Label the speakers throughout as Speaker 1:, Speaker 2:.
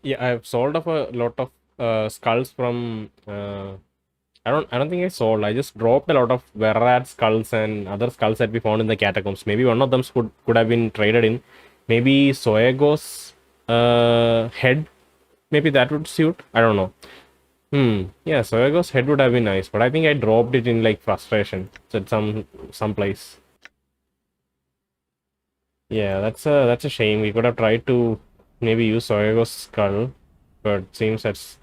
Speaker 1: Yeah, I've sold off a lot of skulls from. I don't think I sold. I just dropped a lot of Verrat skulls and other skulls that we found in the catacombs. Maybe one of them could have been traded in. Maybe Soego's head. Maybe that would suit. I don't know. Yeah, Soego's head would have been nice, but I think I dropped it in like frustration. It's at some place. Yeah, that's a shame. We could have tried to maybe use Soego's skull, but seems that's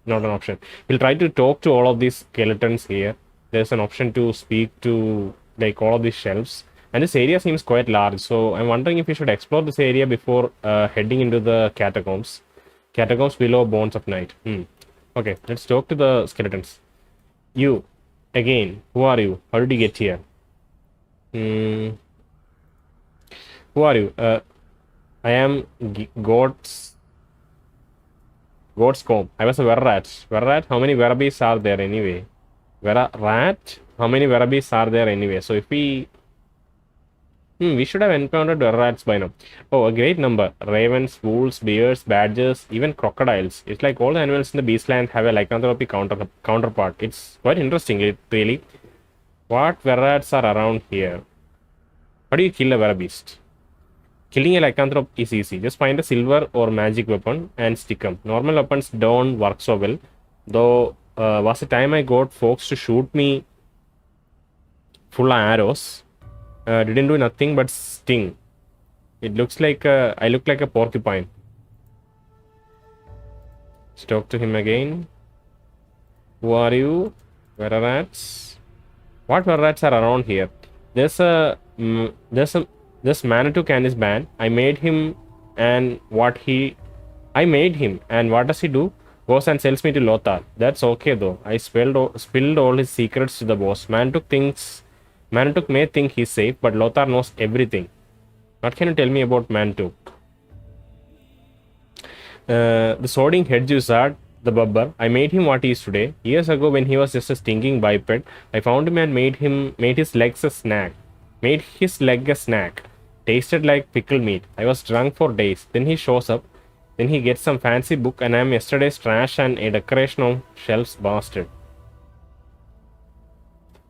Speaker 1: not an option. We'll try to talk to all of these skeletons here. There's an option to speak to like all of these shelves, and this area seems quite large. So I'm wondering if we should explore this area before heading into the catacombs. Catacombs below Bones of Night. Okay, let's talk to the skeletons. You, again, who are you? How did you get here? Hmm, who are you? I am God's comb. I was a Verrat. Verrat, how many Verabis are there anyway? Rat, how many Verabis are there anyway? So if we should have encountered Verrats by now. Oh, a great number. Ravens, wolves, bears, badgers, even crocodiles. It's like all the animals in the beastland have a lycanthropy counterpart. It's quite interesting, really. What Verrats are around here? How do you kill a Verabeast? Killing a lycanthrope is easy. Just find a silver or magic weapon and stick them. Normal weapons don't work so well. Though, was the time I got folks to shoot me full of arrows. Didn't do nothing but sting. It looks like I look like a porcupine. Let's talk to him again. Who are you? Where are rats? What rats are around here? There's a this Mantouk and his band. I made him, and I made him, and what does he do? Goes and sells me to Lothar. That's okay though. I spilled all his secrets to the boss. Mantouk may think he's safe, but Lothar knows everything. What can you tell me about Mantouk? The swording hedge wizard, the bubber. I made him what he is today. Years ago, when he was just a stinking biped, I found him and made his legs a snack. Made his leg a snack. Tasted like pickled meat. I was drunk for days. Then he shows up. Then he gets some fancy book, and I'm yesterday's trash and a decoration of shelves bastard.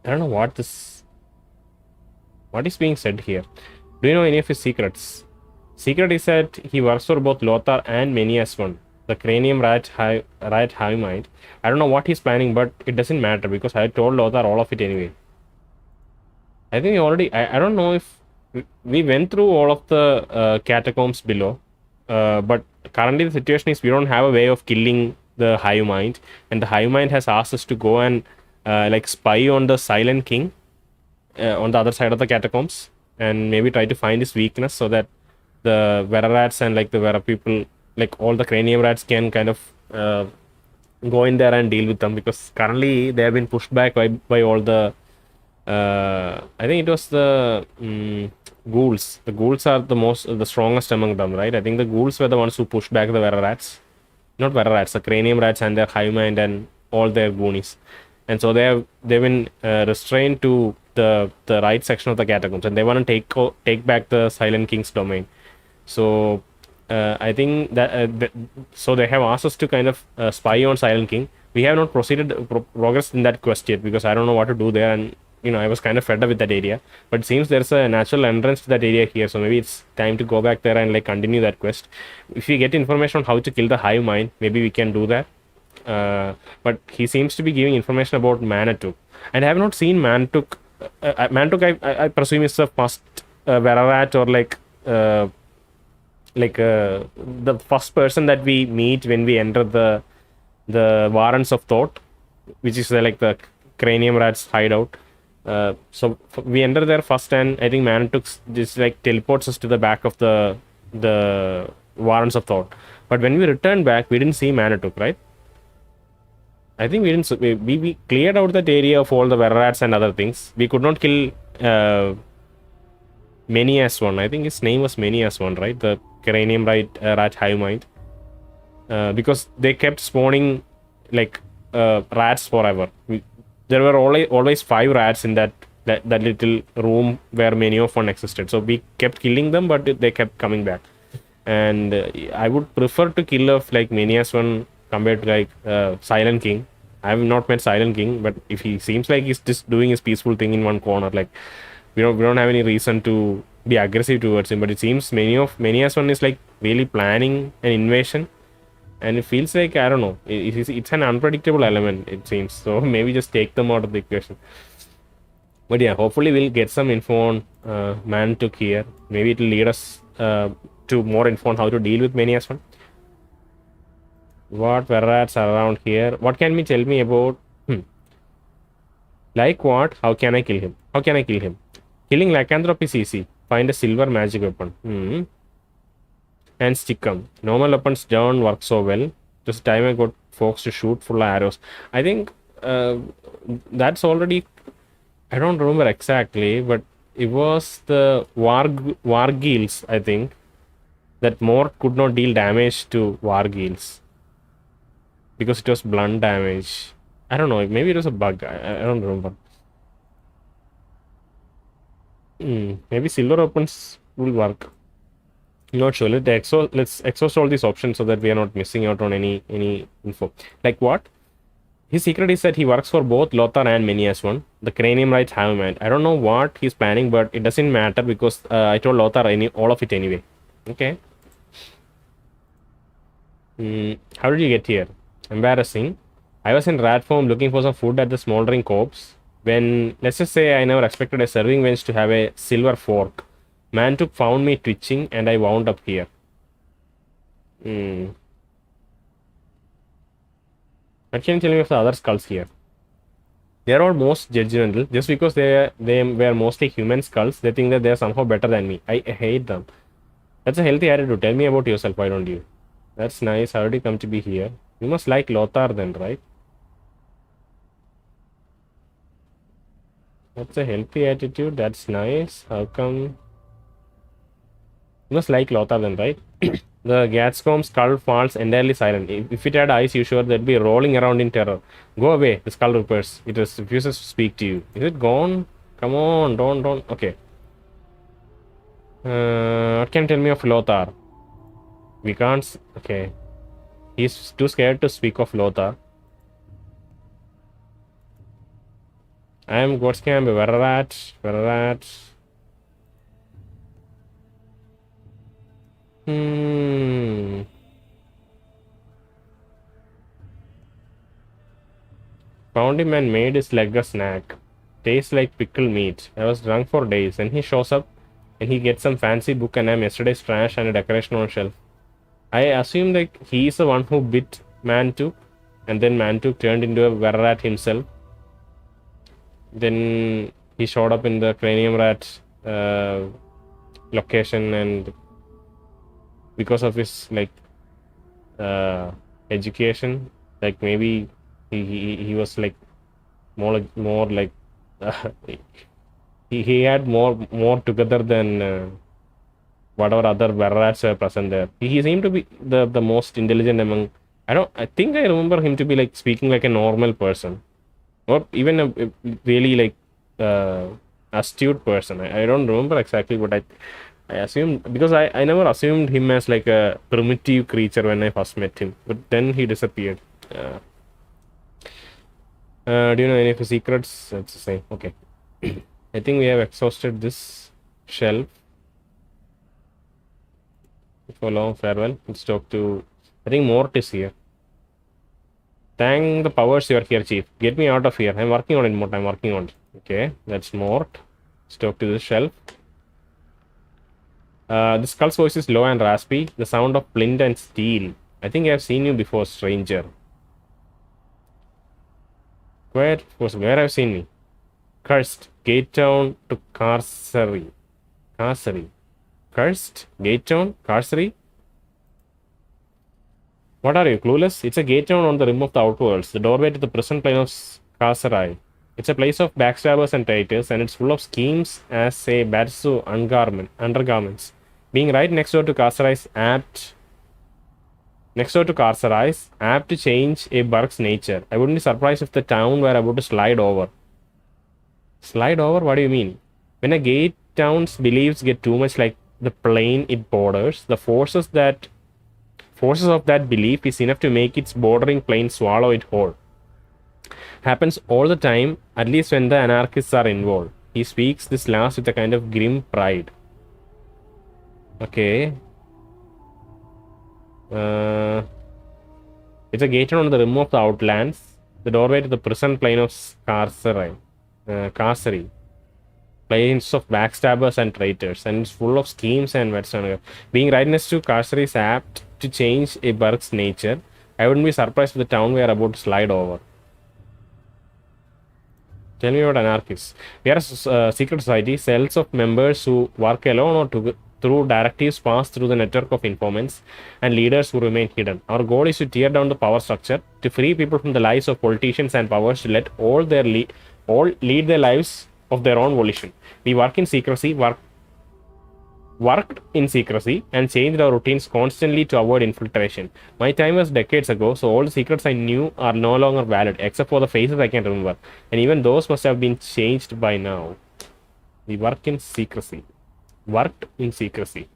Speaker 1: I don't know what is being said here. Do you know any of his secrets? Secret is that he works for both Lothar and many as one. The cranium rat high mind. I don't know what he's planning, but it doesn't matter because I told Lothar all of it anyway. I think we already. I don't know if we went through all of the catacombs below, but currently the situation is we don't have a way of killing the hive mind, and the hive mind has asked us to go and like spy on the Silent King on the other side of the catacombs, and maybe try to find his weakness so that the Vera rats and like the Vera people, like all the cranium rats, can kind of go in there and deal with them because currently they have been pushed back by all the. I think it was the ghouls. The ghouls are the strongest among them, right? I think the ghouls were the ones who pushed back the Vera rats, not Vera rats, the cranium rats and their hive mind and all their goonies, and so they've been restrained to the right section of the catacombs, and they want to take back the Silent King's domain. So I think so they have asked us to kind of spy on Silent King. We have not progressed in that quest yet because I don't know what to do there, and I was kind of fed up with that area. But it seems there's a natural entrance to that area here, so maybe it's time to go back there and like continue that quest. If we get information on how to kill the hive mind, maybe we can do that. But he seems to be giving information about Mantouk, and I have not seen Mantouk. Mantouk, I presume, is the first Verarat or the first person that we meet when we enter the Warrens of Thought, which is like the cranium rats hideout. So we enter there first, and I think Mantouk just like teleports us to the back of the Warrens of Thought. But when we returned back, we didn't see Mantouk, right? I think we didn't. We cleared out that area of all the Verrats and other things. We could not kill Many as one. I think his name was Many as one, right? The cranium rat hive mind. Because they kept spawning like rats forever. There were always 5 rats in that little room where many of one existed. So we kept killing them, but they kept coming back. and I would prefer to kill off like Manias one compared to like Silent King. I have not met Silent King, but if he seems like he's just doing his peaceful thing in one corner, like we don't have any reason to be aggressive towards him. But it seems Manias one is like really planning an invasion, and it feels like I don't know. It's an unpredictable element. It seems so. Maybe just take them out of the equation. But yeah, hopefully we'll get some info on Mantouk here. Maybe it'll lead us to more info on how to deal with Manias one. What Verrats are around here? What can you tell me about? Like what? How can I kill him? How can I kill him? Killing Lycanthrope is easy. Find a silver magic weapon. And stick 'em. Normal weapons don't work so well. Just time I got folks to shoot full arrows. I think that's already. I don't remember exactly, but it was the Wargils, I think, that Mort could not deal damage to Wargils because it was blunt damage. I don't know. Maybe it was a bug. I don't remember. Maybe silver weapons will work. Not sure. Let's exhaust all these options so that we are not missing out on any info. Like what? His secret is that he works for both Lothar and Manias one. The cranium rights have him. I don't know what he's planning, but it doesn't matter because I told Lothar all of it anyway. Okay. How did you get here? Embarrassing. I was in rat form looking for some food at the smoldering corpse. When, let's just say, I never expected a serving bench to have a silver fork. Mantouk found me twitching and I wound up here. What can you tell me of the other skulls here? They are all most judgmental. Just because they were mostly human skulls, they think that they are somehow better than me. I hate them. That's a healthy attitude. Tell me about yourself, why don't you? That's nice. How did you come to be here? You must like Lothar then, right? That's a healthy attitude. That's nice. How come? You must like Lothar then, right? The Gatscomb skull falls entirely silent. If it had eyes, you sure they'd be rolling around in terror. Go away, the skull reapers. It refuses to speak to you. Is it gone? Come on, don't. Okay. What can you tell me of Lothar? We can't. Okay. He's too scared to speak of Lothar. I am Godscamp, Verrat. Found him and made his leg a snack. Tastes like pickled meat. I was drunk for days. And he shows up and he gets some fancy book and I'm yesterday's trash and a decoration on a shelf. I assume like he's the one who bit Mantouk and then Mantouk turned into a Verrat himself. Then he showed up in the Cranium Rat location and because of his like education, like maybe he was like more like he had more together than whatever other Verrats were present there. He seemed to be the most intelligent among. I think I remember him to be like speaking like a normal person, or even a really like astute person. I don't remember exactly, but I assumed because I never assumed him as like a primitive creature when I first met him, but then he disappeared. Do you know any of his secrets? It's the same. Okay. I think we have exhausted this shelf. For long farewell. Let's talk to. I think Mort is here. Thank the powers you are here, Chief. Get me out of here. I'm working on it, Mort. I'm working on it. Okay, that's Mort. Let's talk to this shelf. The skull's voice is low and raspy. The sound of flint and steel. I think I have seen you before, stranger. Where have you seen me? Cursed. Gate town to Carcery. Cursed? Gate town? Carcery? What are you, clueless? It's a gate town on the rim of the Outworlds, the doorway to the prison plane of Carcery. It's a place of backstabbers and traitors, and it's full of schemes as, say, Batsu undergarments. Being right next door to Carcery's apt to change a burg's nature. I wouldn't be surprised if the town were about to slide over. Slide over? What do you mean? When a gate town's beliefs get too much like the plane it borders, the forces of that belief is enough to make its bordering plane swallow it whole. Happens all the time, at least when the anarchists are involved. He speaks this last with a kind of grim pride. Okay. It's a gated on the rim of the Outlands, the doorway to the prison plane of Carcery. Planes of backstabbers and traitors, and it's full of schemes and whatsoever. Being right next to Carcery is apt to change a burg's nature. I wouldn't be surprised if the town were about to slide over. Tell me about anarchists. We are a secret society, cells of members who work alone or through directives passed through the network of informants and leaders who remain hidden. Our goal is to tear down the power structure, to free people from the lies of politicians and powers, to let all lead their lives of their own volition. We work in secrecy, worked in secrecy, and changed our routines constantly to avoid infiltration. My time was decades ago, so all the secrets I knew are no longer valid, except for the faces I can remember. And even those must have been changed by now. We work in secrecy. Worked in secrecy.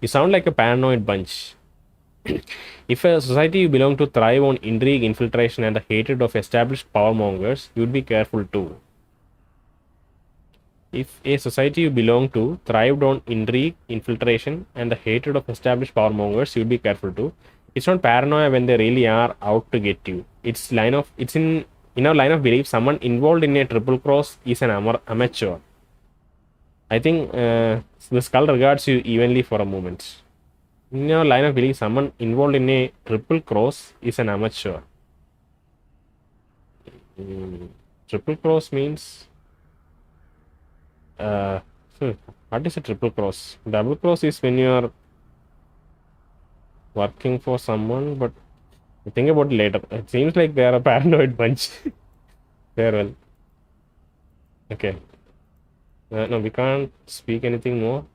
Speaker 1: You sound like a paranoid bunch. If a society you belong to thrive on intrigue, infiltration, and the hatred of established power mongers, you'd be careful too. If a society you belong to thrived on intrigue, infiltration, and the hatred of established power mongers, you'd be careful too. It's not paranoia when they really are out to get you. It's in our line of belief, someone involved in a triple cross is an amateur. I think the skull regards you evenly for a moment. In our line of belief, someone involved in a triple cross is an amateur. Triple cross means... what is a triple cross? Double cross is when you are working for someone, but think about it later. It seems like they are a paranoid bunch. Farewell. Okay. No, we can't speak anything more.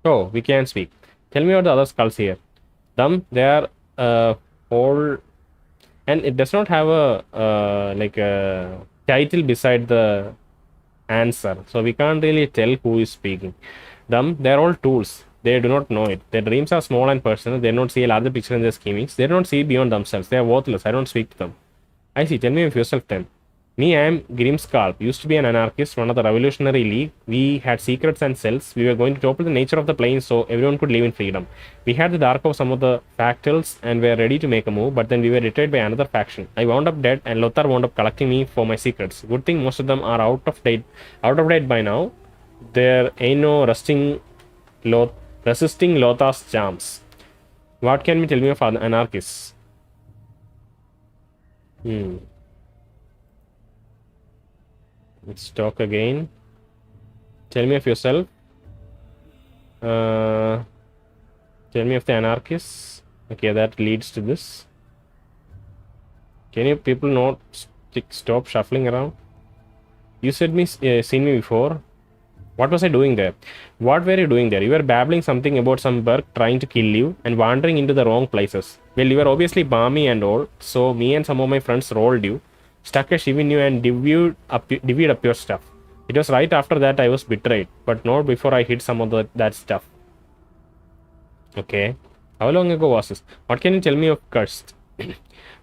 Speaker 1: Oh, we can speak. Tell me about the other skulls here. They are all... And it does not have a title beside the answer. So we can't really tell who is speaking. They're all tools. They do not know it. Their dreams are small and personal. They don't see a larger picture in their schemings. They don't see beyond themselves. They are worthless. I don't speak to them. I see. Tell me of yourself then. Me, I am Grimskalp. Used to be an anarchist, one of the revolutionary league. We had secrets and cells. We were going to topple the nature of the plane so everyone could live in freedom. We had the dark of some of the factals and were ready to make a move, but then we were betrayed by another faction. I wound up dead and Lothar wound up collecting me for my secrets. Good thing most of them are out of date by now. There ain't no resisting Lothar's charms. What can you tell me of anarchists? Let's talk again. Tell me of yourself. Tell me of the anarchists. Okay, that leads to this. Can you people not stop shuffling around? You seen me before. What was I doing there? What were you doing there? You were babbling something about some Berg trying to kill you and wandering into the wrong places. Well, you were obviously balmy and all, so me and some of my friends rolled you, stuck a shiv in you and divvied up your stuff. It was right after that I was betrayed, but not before I hid some of that stuff. Okay. How long ago was this? What can you tell me of Cursed?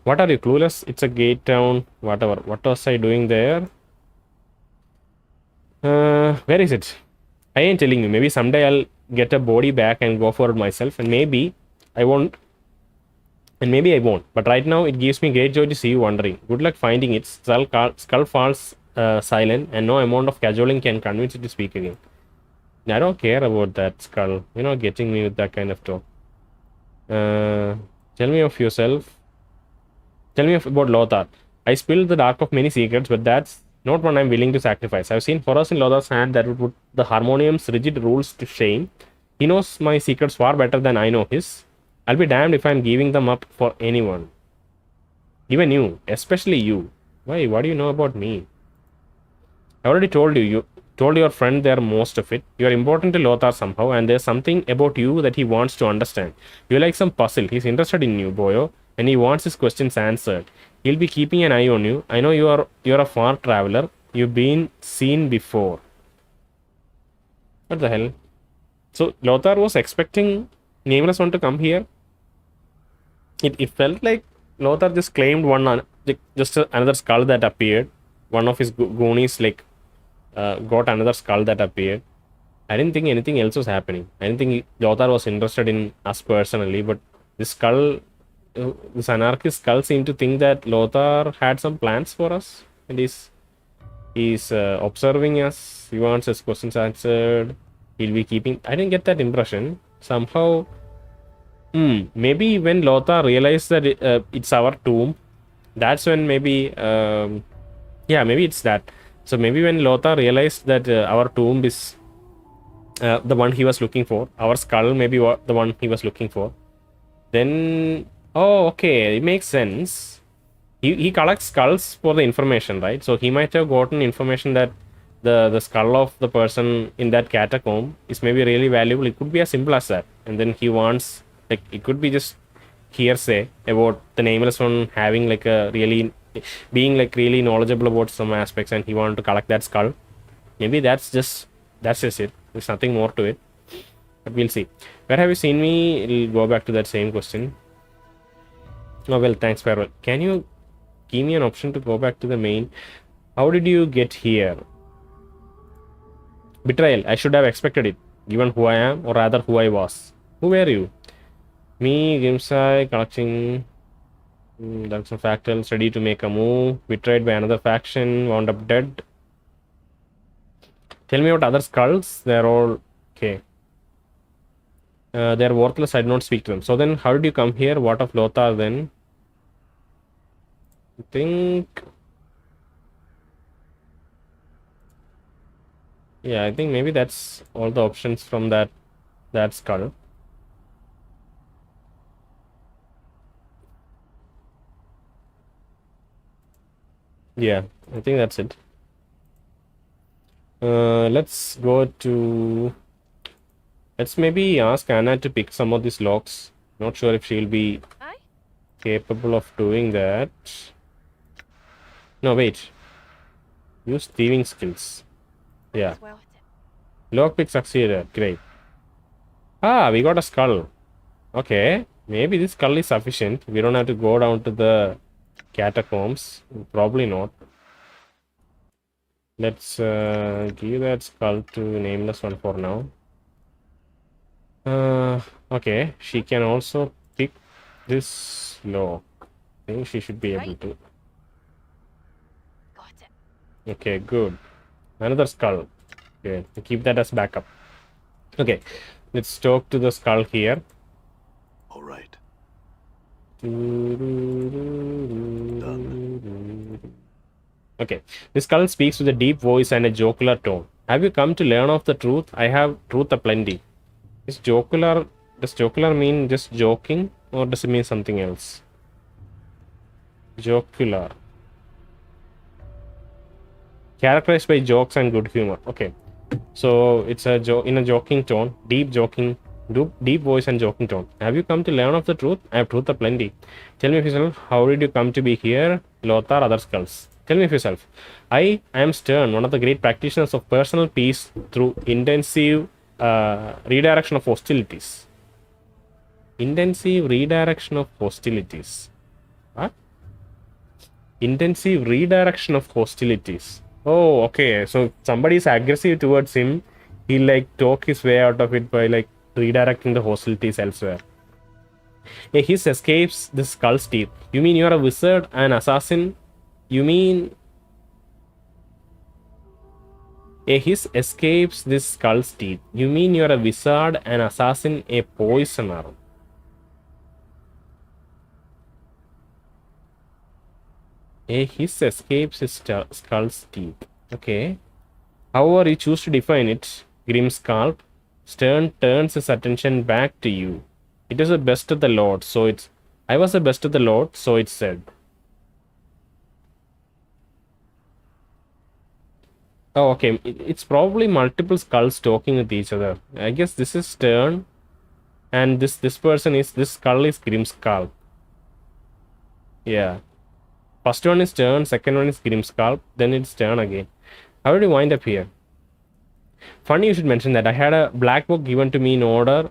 Speaker 1: What are you, clueless? It's a gate town, whatever. What was I doing there? Where is it? I ain't telling you. Maybe someday I'll get a body back and go for it myself, and maybe I won't. But right now, it gives me great joy to see you wandering. Good luck finding it. Skull falls silent, and no amount of cajoling can convince it to speak again. I don't care about that skull. You're not getting me with that kind of talk. Tell me of yourself. Tell me about Lothar. I spilled the dark of many secrets, but that's not one I'm willing to sacrifice. I've seen horrors in Lothar's hand that would put the Harmonium's rigid rules to shame. He knows my secrets far better than I know his. I'll be damned if I'm giving them up for anyone. Even you. Especially you. Why? What do you know about me? I already told you. You told your friend there most of it. You're important to Lothar somehow, and there's something about you that he wants to understand. You're like some puzzle. He's interested in you, boyo, and he wants his questions answered. He'll be keeping an eye on you. I know you're a far traveler, You've been seen before. What the hell? So Lothar was expecting Nameless One to come here. It felt like Lothar just claimed just another skull that appeared. One of his goonies got another skull that appeared. I didn't think anything else was happening. I didn't think Lothar was interested in us personally, but this anarchist skull seemed to think that Lothar had some plans for us, and he's observing us. He wants his questions answered. He'll be keeping. I didn't get that impression. Somehow, maybe when Lothar realized that it's our tomb, that's when maybe, yeah, maybe it's that. So maybe when Lothar realized that our tomb is the one he was looking for, our skull maybe the one he was looking for, then, oh, okay, it makes sense. He collects skulls for the information, right? So he might have gotten information that the skull of the person in that catacomb is maybe really valuable. It could be as simple as that. And then he wants, like, it could be just hearsay about the Nameless One having like a really being like really knowledgeable about some aspects, and he wanted to collect that skull. Maybe that's just it. There's nothing more to it. But we'll see. Where have you seen me? We'll go back to that same question. Oh well, thanks, Farewell. Can you give me an option to go back to the main? How did you get here? Betrayal. I should have expected it, given who I am, or rather who I was. Who were you? Me, Grimsai, collecting done some factals, ready to make a move, betrayed by another faction, wound up dead. Tell me about other skulls. They're all okay. They're worthless. I do not speak to them. So then, how did you come here? What of Lothar then? I think... yeah, I think maybe that's all the options from that skull. Yeah, I think that's it. Let's go to... let's maybe ask Anna to pick some of these locks. Not sure if she'll be capable of doing that. No, wait. Use thieving skills. Yeah. Lockpick succeeded. Great. Ah, we got a skull. Okay. Maybe this skull is sufficient. We don't have to go down to the catacombs. Probably not. Let's give that skull to Nameless One for now. Okay. She can also pick this lock. I think she should be able to.
Speaker 2: Got it.
Speaker 1: Okay, good. Another skull. Okay, keep that as backup. Okay, let's talk to the skull here.
Speaker 3: All right.
Speaker 1: Okay, this skull speaks with a deep voice and a jocular tone. Have you come to learn of the truth? I have truth aplenty. Does jocular mean just joking, or does it mean something else? Jocular. Characterized by jokes and good humor. Okay, so it's a in a joking tone, deep voice and joking tone. Have you come to learn of the truth? I have truth aplenty. Tell me of yourself. How did you come to be here? Lothar, other skulls. Tell me of yourself. I am Stern, one of the great practitioners of personal peace through intensive redirection of hostilities. Intensive redirection of hostilities. What? Intensive redirection of hostilities. Oh, okay. So if somebody is aggressive towards him, he'll like talk his way out of it by like redirecting the hostilities elsewhere. Yeah, his escapes the skull's teeth. You mean you're a wizard, an assassin? You mean... his escapes this skull's teeth. You mean you're a wizard, an assassin, a poisoner? His escapes his skull's teeth. Okay. However you choose to define it, Grimscalp, Stern turns his attention back to you. It is the best of the Lord, so it's... I was the best of the Lord, so it's said. Oh, okay. It's probably multiple skulls talking with each other. I guess this is Stern, and this skull is Grimscalp. Yeah. First one is Stern, second one is Grimscalp, then it's Stern again. How did you wind up here? Funny you should mention that. I had a black book given to me in order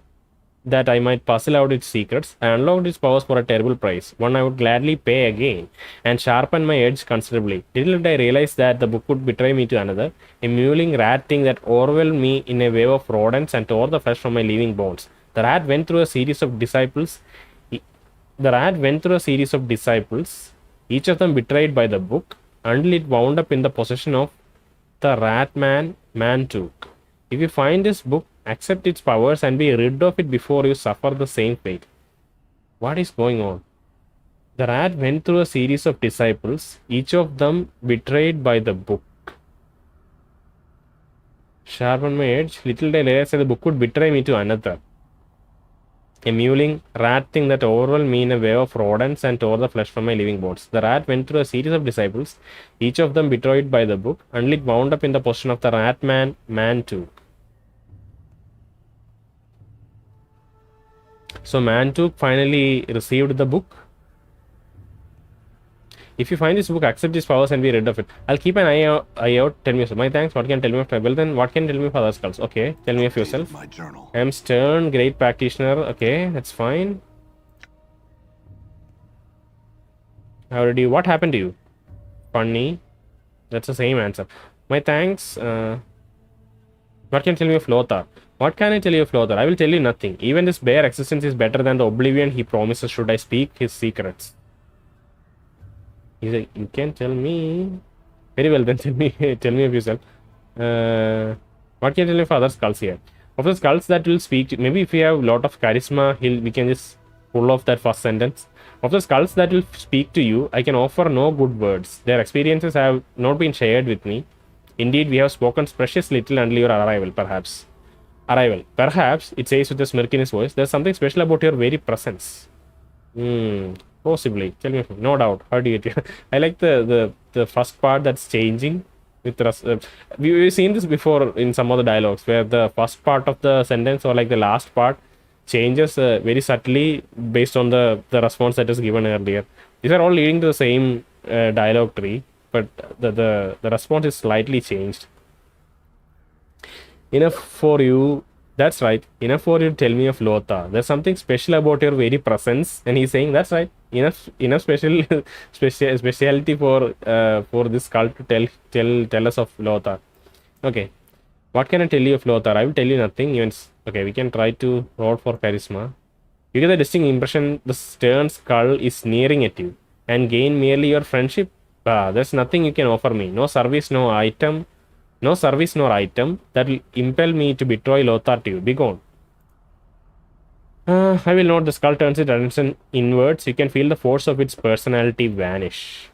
Speaker 1: that I might puzzle out its secrets. I unlocked its powers for a terrible price, one I would gladly pay again, and sharpen my edge considerably. Little did I realize that the book would betray me to another, a mewling rat thing that overwhelmed me in a wave of rodents and tore the flesh from my living bones. The rat went through a series of disciples. The rat went through a series of disciples, each of them betrayed by the book, until it wound up in the possession of the rat man Mantouk. If you find this book, accept its powers and be rid of it before you suffer the same fate. What is going on? The rat went through a series of disciples, each of them betrayed by the book. Sharpen my edge. Little did I realize that the book would betray me to another, a mewling rat thing that overwhelmed me in a wave of rodents and tore the flesh from my living bones. The rat went through a series of disciples, each of them betrayed by the book, until it wound up in the possession of the rat man Mantouk. So Mantouk finally received the book. If you find this book, accept these powers and be rid of it. I'll keep an eye out. Tell me. My thanks. What can you tell me of Well, then what can you tell me of other skulls? Okay. Tell me of yourself.
Speaker 3: My journal.
Speaker 1: I'm stern, great practitioner. Okay, that's fine. How did you? What happened to you? Funny. That's the same answer. My thanks. What can you tell me of Lothar? What can I tell you of Lothar? I will tell you nothing. Even this bare existence is better than the oblivion he promises should I speak his secrets. He's like, you can tell me. Very well, then tell me of yourself. What can you tell me of other skulls here? Of the skulls that will speak to, maybe if we have a lot of charisma, we can just pull off that first sentence. Of the skulls that will speak to you, I can offer no good words. Their experiences have not been shared with me. Indeed, we have spoken precious little until your arrival, perhaps. Perhaps, it says with a smirk in his voice, there's something special about your very presence. Possibly. Tell me, no doubt. How do you get it? I like the first part that's changing. We've seen this before in some of the dialogues where the first part of the sentence or like the last part changes very subtly based on the response that is given earlier. These are all leading to the same dialogue tree, but the response is slightly changed. Enough for you. That's right. Enough for you to tell me of Lothar. There's something special about your very presence. And he's saying, that's right. Enough speciality for this cult to tell us of Lothar. Okay. What can I tell you of Lothar? I will tell you nothing. Okay, we can try to roll for charisma. You get the distinct impression the stern skull is sneering at you and gain merely your friendship. There's nothing you can offer me. No service nor item that will impel me to betray Lothar to you. Be gone. I will note the skull turns its attention inwards. You can feel the force of its personality vanish.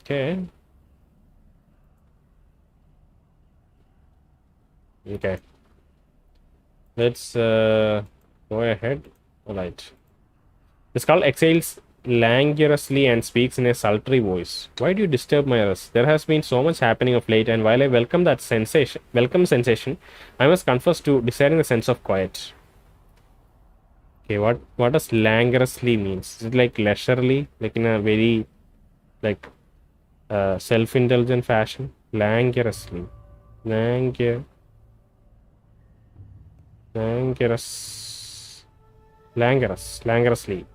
Speaker 1: Okay. Let's go ahead. Alright. The skull exhales languorously and speaks in a sultry voice. Why do you disturb my rest? There has been so much happening of late, and while I welcome sensation, I must confess to desiring the sense of quiet. Okay, what does languorously means? Is it like leisurely, like in a very like self-indulgent fashion? Languorously, languorously,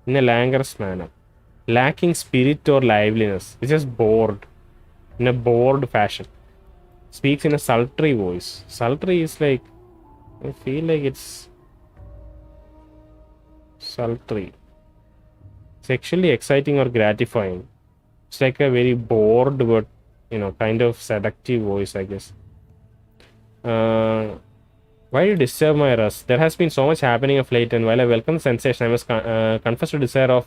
Speaker 1: in a languorous manner, lacking spirit or liveliness. It's just bored, in a bored fashion. Speaks in a sultry voice. Sultry is like, I feel like it's sultry, sexually exciting or gratifying. It's like a very bored but kind of seductive voice, I guess. Why do you disturb my rest? There has been so much happening of late, and while I welcome the sensation, I must confess to desiring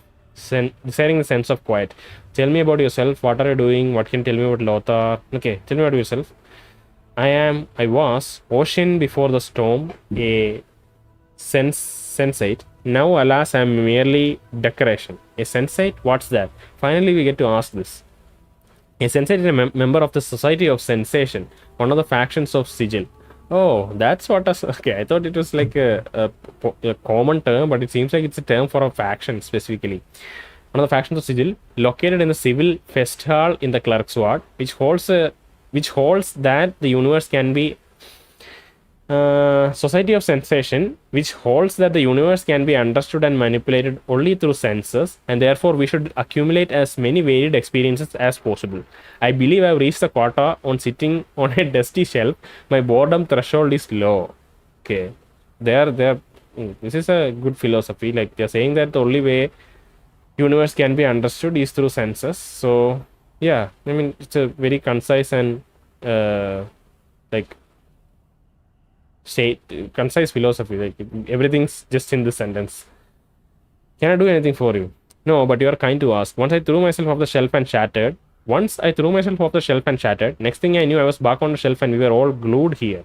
Speaker 1: the sense of quiet. Tell me about yourself. What are you doing? What can you tell me about Lothar? Okay, tell me about yourself. I was, ocean before the storm, a sensate. Now, alas, I am merely decoration. A sensate? What's that? Finally, we get to ask this. A sensate is a member of the Society of Sensation, one of the factions of Sigil. Oh, that's what okay, I thought it was like a common term, but it seems like it's a term for a faction specifically. One of the factions of Sigil, located in the Civil Fest Hall in the Clerk's Ward, which holds a which holds that the universe can be society of sensation, which holds that the universe can be understood and manipulated only through senses, and therefore we should accumulate as many varied experiences as possible. I believe I've reached the quota on sitting on a dusty shelf. My boredom threshold is low. Okay, this is a good philosophy. Like they're saying that the only way universe can be understood is through senses. So yeah, I mean it's a very concise and like say concise philosophy. Like everything's just in this sentence. Can I do anything for you? No, but you are kind to ask. Once I threw myself off the shelf and shattered. Next thing I knew, I was back on the shelf and we were all glued here.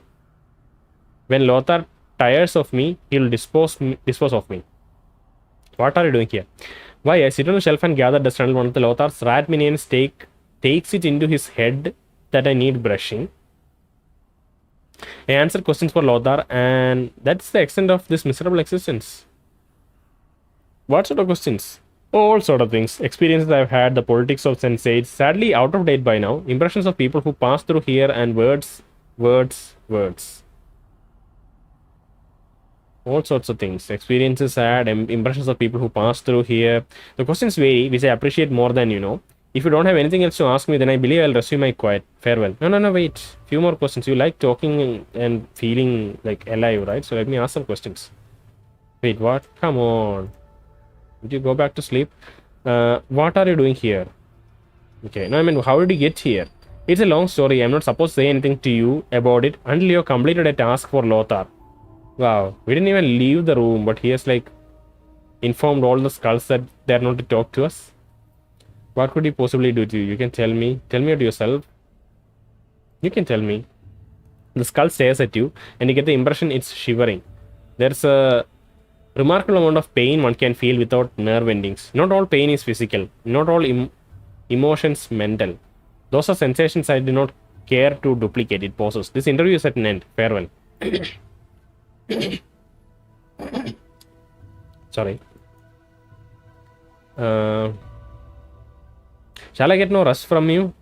Speaker 1: When Lothar tires of me, he'll dispose of me. What are you doing here? Why? I sit on the shelf and gather dust until one of the Lothar's rat minions takes it into his head that I need brushing. I answer questions for Lothar, and that's the extent of this miserable existence. What sort of questions? All sort of things. Experiences I've had, the politics of sensates, sadly out of date by now, impressions of people who pass through here, and words. All sorts of things. Experiences had, impressions of people who pass through here. The questions vary, which I appreciate more than you know. If you don't have anything else to ask me, then I believe I'll resume my quiet. Farewell. No, wait. Few more questions. You like talking and feeling like alive, right? So let me ask some questions. Wait, what? Come on. Did you go back to sleep? What are you doing here? Okay, no, I mean, how did you get here? It's a long story. I'm not supposed to say anything to you about it until you have completed a task for Lothar. Wow, we didn't even leave the room, but he has like informed all the skulls that they're not to talk to us. What could he possibly do to you? You can tell me. Tell me it yourself. You can tell me. The skull stares at you, and you get the impression it's shivering. There's a remarkable amount of pain one can feel without nerve endings. Not all pain is physical. Not all emotions mental. Those are sensations I do not care to duplicate. It pauses. This interview is at an end. Farewell. Sorry. Shall I get no rust from you?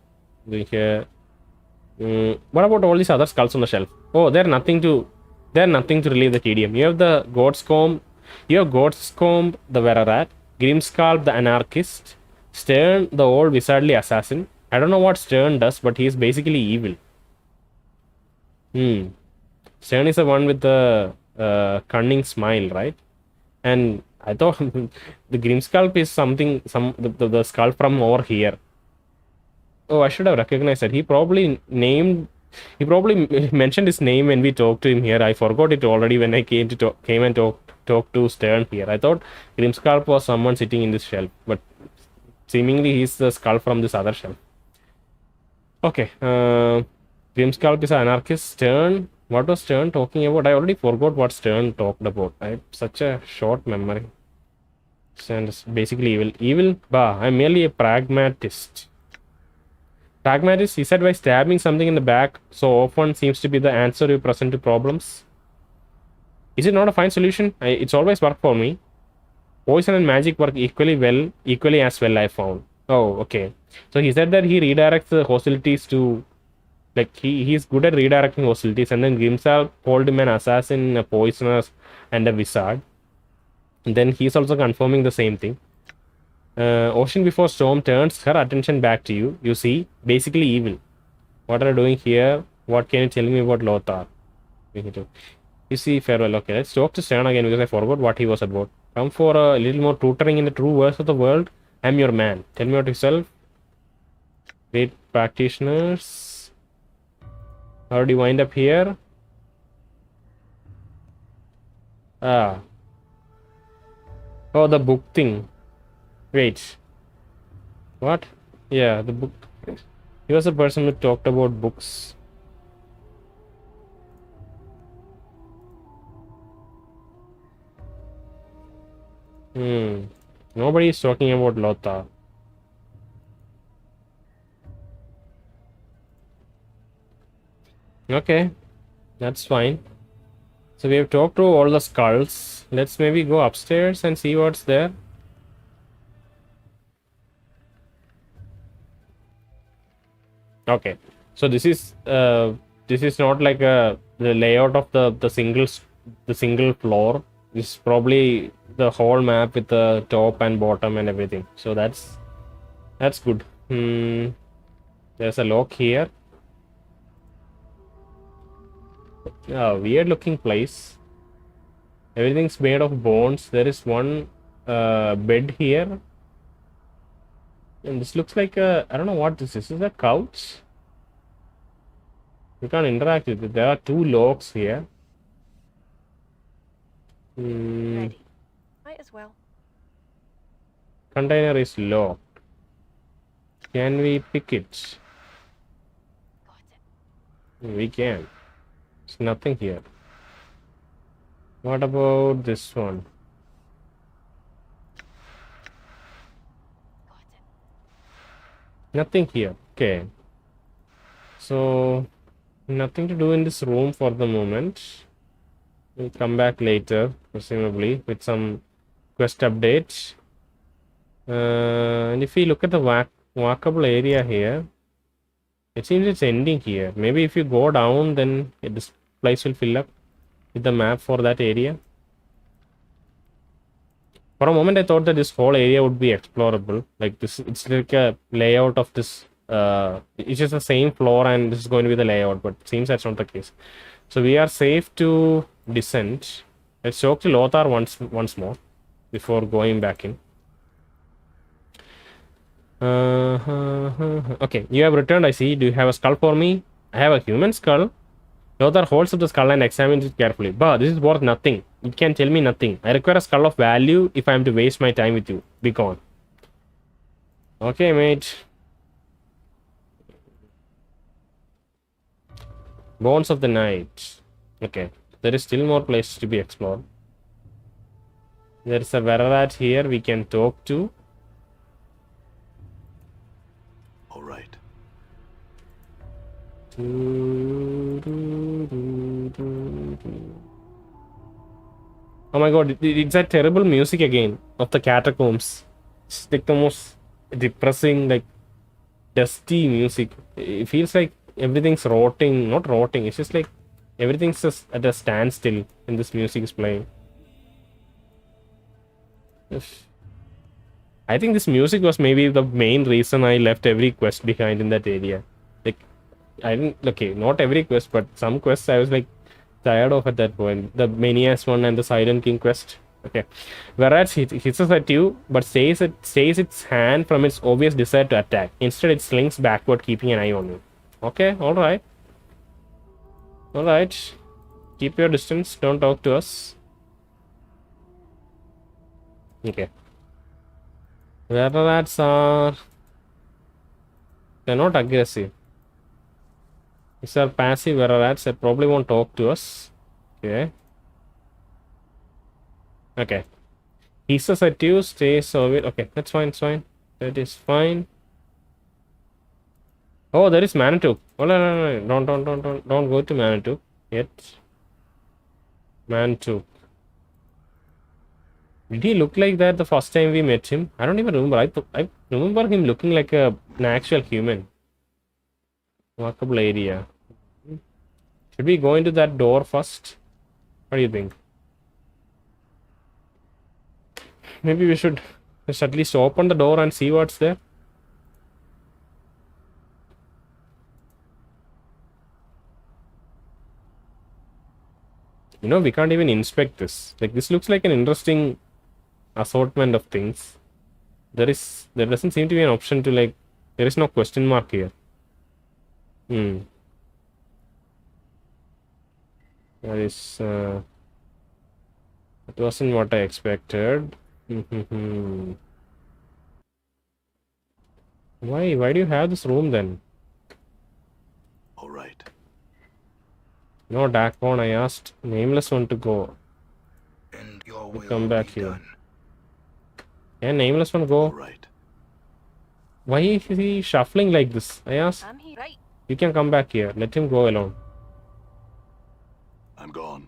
Speaker 1: What about all these other skulls on the shelf? Oh, they're nothing to relieve the tedium. You have the Godscomb, the Verarat, Grimscalp, the Anarchist, Stern, the old wizardly assassin. I don't know what Stern does, but he's basically evil. Stern is the one with the cunning smile, right? And I thought the Grimscalp is the skull from over here. Oh, I should have recognized that. He probably mentioned his name when we talked to him here. I forgot it already when I came and talked to Stern here. I thought Grimscalp was someone sitting in this shelf, but seemingly he's the skull from this other shelf. Okay, Grimscalp is an anarchist. Stern. What was Stern talking about? I already forgot what Stern talked about. I have such a short memory. Stern is basically evil. Evil? Bah, I'm merely a pragmatist. Pragmatist, he said, by stabbing something in the back so often seems to be the answer you present to problems. Is it not a fine solution? It's always worked for me. Poison and magic work equally as well, I found. Oh, okay. So he said that he redirects the hostilities to, like, he's good at redirecting hostilities, and then Grimscalp called him an assassin, a poisoner, and a wizard. And then he's also confirming the same thing. Ocean Before Storm turns her attention back to you. You see, basically evil. What are you doing here? What can you tell me about Lothar? You see, farewell. Okay, let's talk to Stern again because I forgot what he was about. Come for a little more tutoring in the true words of the world. I'm your man. Tell me about yourself. Great practitioners. How do you wind up here? Oh, the book thing. Wait. What? Yeah, the book. He was the person who talked about books. Nobody is talking about Lothar. Okay, that's fine. So we have talked to all the skulls. Let's maybe go upstairs and see what's there. Okay, So this is not like the layout of the single floor. This is probably the whole map with the top and bottom and everything. So that's good. There's a lock here. Weird looking place. Everything's made of bones. There is one bed here. And this looks like a, I don't know what this is. Is that couch? You can't interact with it. There are two locks here.
Speaker 2: Ready. Might as well.
Speaker 1: Container is locked. Can we pick it?
Speaker 2: Got it.
Speaker 1: We can. There's nothing here. What about this one?
Speaker 2: Got it.
Speaker 1: Nothing here. Okay. So, nothing to do in this room for the moment. We'll come back later, presumably, with some quest updates. And if we look at the walkable area here, it seems it's ending here. Maybe if you go down, then this place will fill up with the map for that area. For a moment, I thought that this whole area would be explorable. Like this, it's like a layout of this. It's just the same floor, and this is going to be the layout. But it seems that's not the case. So we are safe to descend. Let's talk to Lothar once more before going back in. Okay, you have returned, I see. Do you have a skull for me? I have a human skull. Lothar holds up the skull and examines it carefully. Bah, this is worth nothing. It can tell me nothing. I require a skull of value if I am to waste my time with you. Be gone. Okay, mate. Bones of the night. Okay, there is still more places to be explored. There is a Verarat here we can talk to.
Speaker 3: All right.
Speaker 1: Oh my god, it's that terrible music again of the catacombs. It's like the most depressing, like dusty music. It feels like everything's rotting. Not rotting, it's just like everything's just at a standstill when this music is playing. I think this music was maybe the main reason I left every quest behind in that area. Like, I didn't, okay, not every quest, but some quests I was like tired of at that point. The Manias one and the Silent King quest. Okay. Whereas it hisses at you, but stays its hand from its obvious desire to attack. Instead, it slinks backward, keeping an eye on you. Okay, alright. Alright. Keep your distance, don't talk to us. Okay. Whereas are... They're not aggressive. These are passive Whereas they probably won't talk to us. Okay. Okay. Hisses at you, stays over. Okay, that's fine, it's fine. That is fine. Oh, there is Mantouk. Oh, no. Don't go to Mantouk yet. Mantouk. Did he look like that the first time we met him? I don't even remember. I remember him looking like an actual human. Walkable area. Should we go into that door first? What do you think? Maybe we should just at least open the door and see what's there. You know, we can't even inspect this. Like, this looks like an interesting assortment of things. There doesn't seem to be an option to, like, there is no question mark here. That is, that wasn't what I expected. Why do you have this room then?
Speaker 3: All right.
Speaker 1: No, Darkborn, I asked Nameless one to go.
Speaker 4: And your will
Speaker 1: Come back
Speaker 4: be
Speaker 1: here.
Speaker 4: done.
Speaker 1: Can Nameless one
Speaker 3: All
Speaker 1: go?
Speaker 3: right.
Speaker 1: Why is he shuffling like this? I asked.
Speaker 2: I'm here. Right.
Speaker 1: You can come back here. Let him go alone.
Speaker 3: I'm gone.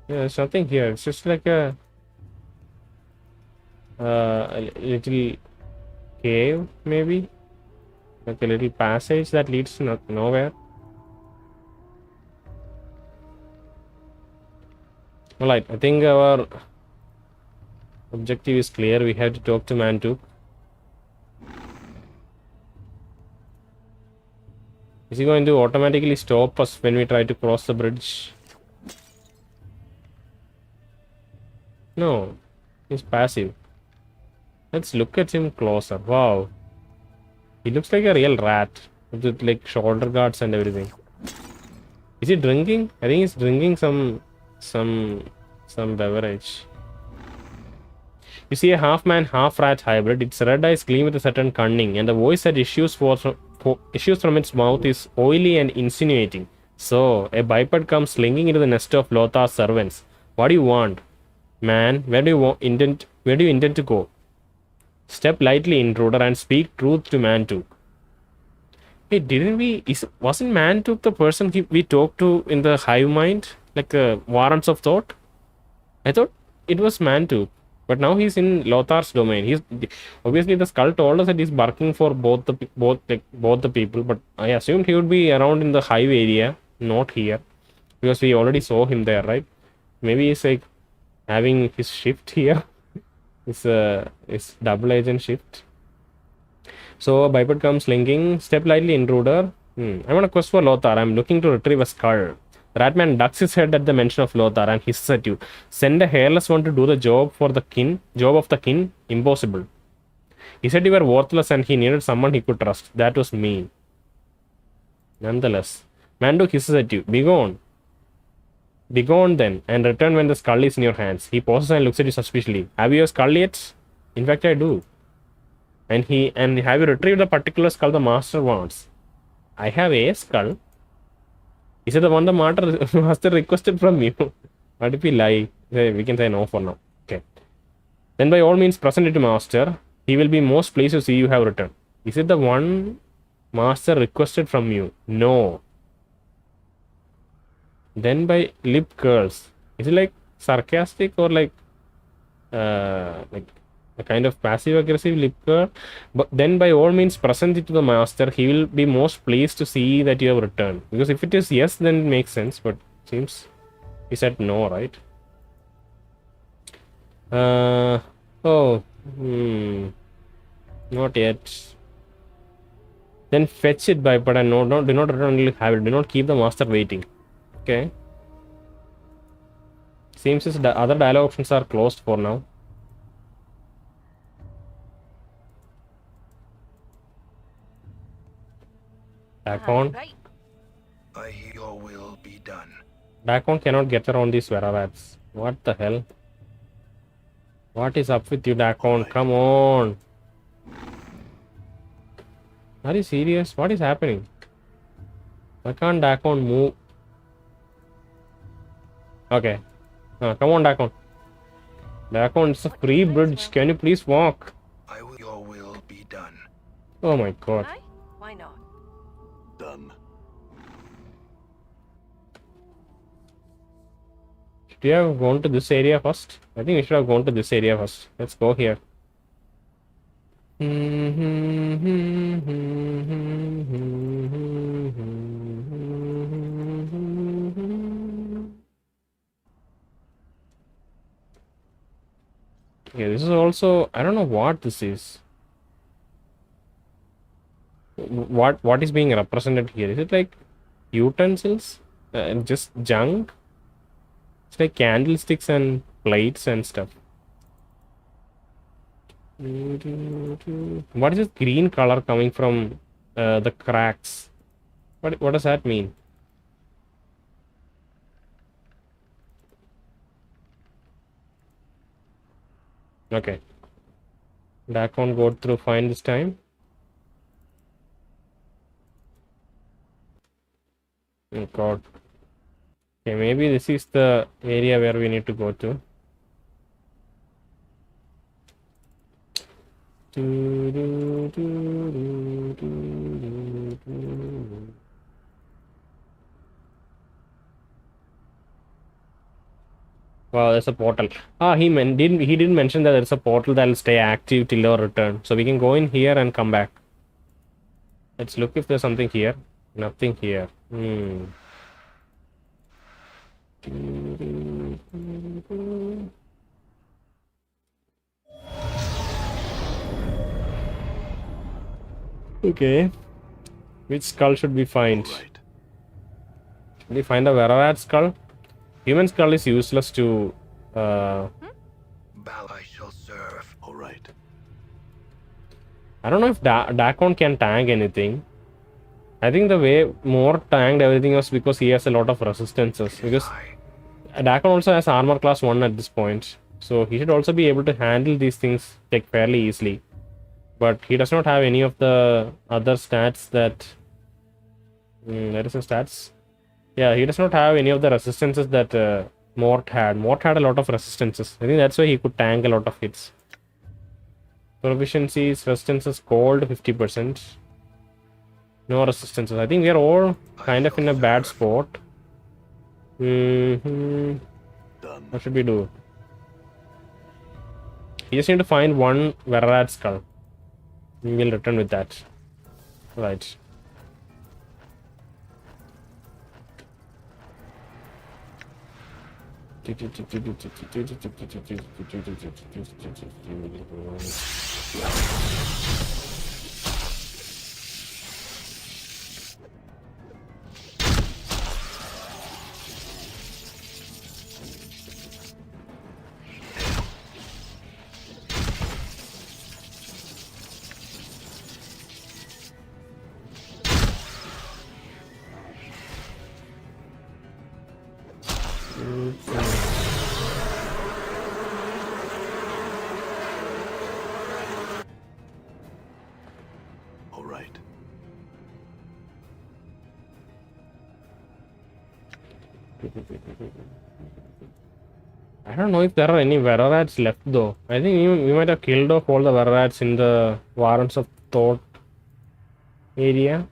Speaker 1: Yeah, there's nothing here. It's just like a little cave, maybe? Like a little passage that leads to nowhere. Alright, I think our objective is clear. We have to talk to Mantouk. Is he going to automatically stop us when we try to cross the bridge? No, he's passive. Let's look at him closer. Wow. He looks like a real rat with like shoulder guards and everything. Is he drinking? I think he's drinking some beverage. You see a half-man, half-rat hybrid. Its red eyes gleam with a certain cunning, and the voice that issues from its mouth is oily and insinuating. So, a biped comes slinging into the nest of Lothar's servants. What do you want? Man, where do you intend to go? Step lightly, intruder, and speak truth to Mantouk. Hey, wasn't Mantouk the person we talked to in the hive mind? Like warrants of thought? I thought it was Mantouk. But now he's in Lothar's domain. He's obviously the skull told us that he's barking for both the people, but I assumed he would be around in the hive area, not here. Because we already saw him there, right? Maybe he's like having his shift here. His double agent shift. So a biped comes linking. Step lightly, intruder. I'm on a quest for Lothar. I'm looking to retrieve a skull. The ratman ducks his head at the mention of Lothar and hisses at you. Send a hairless one to do the job of the kin? Impossible. He said you were worthless and he needed someone he could trust. That was me. Nonetheless, Mantouk hisses at you. Begone. Begone then, and return when the skull is in your hands. He pauses and looks at you suspiciously. Have you a skull yet? In fact, I do. And have you retrieved the particular skull the master wants? I have a skull. Is it the one the master requested from you? What if we lie? We can say no for now. Okay. Then by all means present it to master. He will be most pleased to see you have returned. Is it the one master requested from you? No. Then by lip curls. Is it like sarcastic or like a kind of passive aggressive lip curl? But then by all means present it to the master. He will be most pleased to see that you have returned. Because if it is yes, then it makes sense. But seems he said no, right? Not yet. Then fetch it by, but do not return until you have it. Do not keep the master waiting. Okay. Seems as the other dialogue options are closed for now. Back on.
Speaker 2: Right.
Speaker 4: I hear your will be done.
Speaker 1: Back on cannot get around these Veravats. What the hell? What is up with you, Dakon?
Speaker 3: Alright.
Speaker 1: Come on. Are you serious? What is happening? Why can't Dakon move? Okay. Come on, Dakon. Dakon, it's a free bridge. Can you please walk?
Speaker 4: Your will be done.
Speaker 1: Oh my god.
Speaker 2: Aye? Why not?
Speaker 3: Done.
Speaker 1: Should we have gone to this area first? I think we should have gone to this area first. Let's go here. Okay, this is also, I don't know what this is. What is being represented here? Is it like utensils? Just junk? It's like candlesticks and plates and stuff. What is this green color coming from the cracks? What does that mean? Okay. That won't go through fine this time. Oh god. Okay, maybe this is the area where we need to go to. Wow, there's a portal. Ah, he didn't mention that there's a portal that will stay active till our return. So we can go in here and come back. Let's look if there's something here. Nothing here. Okay. Which skull should we find?
Speaker 3: All right.
Speaker 1: Should we find a Verarat skull? Human skull is useless to...
Speaker 4: Bow I shall serve.
Speaker 3: All right.
Speaker 1: I don't know if Dakon can tank anything. I think the way More tanked everything was because he has a lot of resistances. Because Dakon also has armor class 1 at this point. So he should also be able to handle these things like fairly easily. But he does not have any of the other stats that... there is a stats. Yeah, he does not have any of the resistances that Mort had. Mort had a lot of resistances. I think that's why he could tank a lot of hits. Proficiencies, resistances, cold, 50%. No resistances. I think we are all kind of in a bad spot.
Speaker 3: Done.
Speaker 1: What should we do? We just need to find one Verarat skull. We will return with that. Right.
Speaker 3: All right.
Speaker 1: I don't know if there are any Verarats left though. I think we might have killed off all the Verarats in the Warrants of Thought area.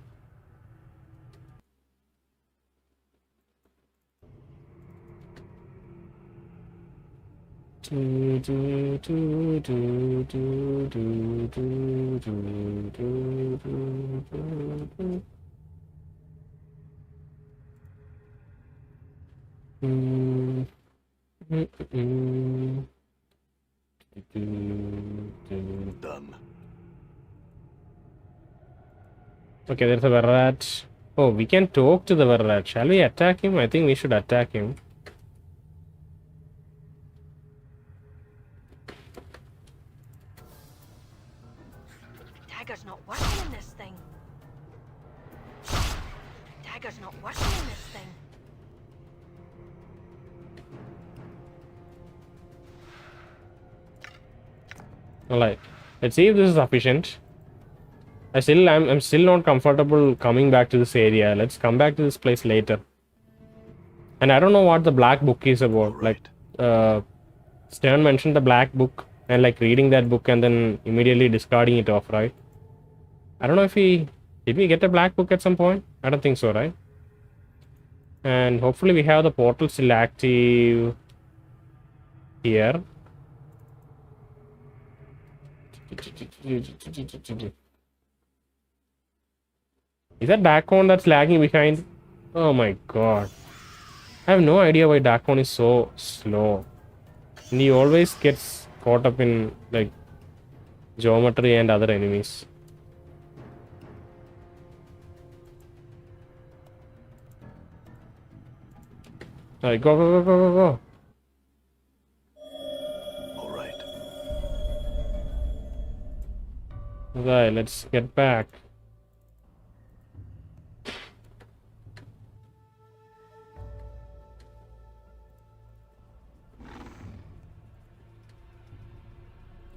Speaker 3: Done.
Speaker 1: Okay, there's a Verrat. Oh, we can talk to the Verrat. Shall we attack him? I think we should attack him.
Speaker 2: Dagger's not working in this thing. Dagger's not working in this thing.
Speaker 1: Alright. Let's see if this is sufficient. I'm still not comfortable coming back to this area. Let's come back to this place later. And I don't know what the black book is about.
Speaker 3: Right.
Speaker 1: Like Stern mentioned the black book and like reading that book and then immediately discarding it off, right? I don't know if did we get a black book at some point? I don't think so, right? And hopefully we have the portal still active here. Is that Dakon that's lagging behind? Oh my god. I have no idea why Dakon is so slow. And he always gets caught up in like geometry and other enemies. Alright, go, go, go, go, go, go.
Speaker 3: All right.
Speaker 1: Right, let's get back.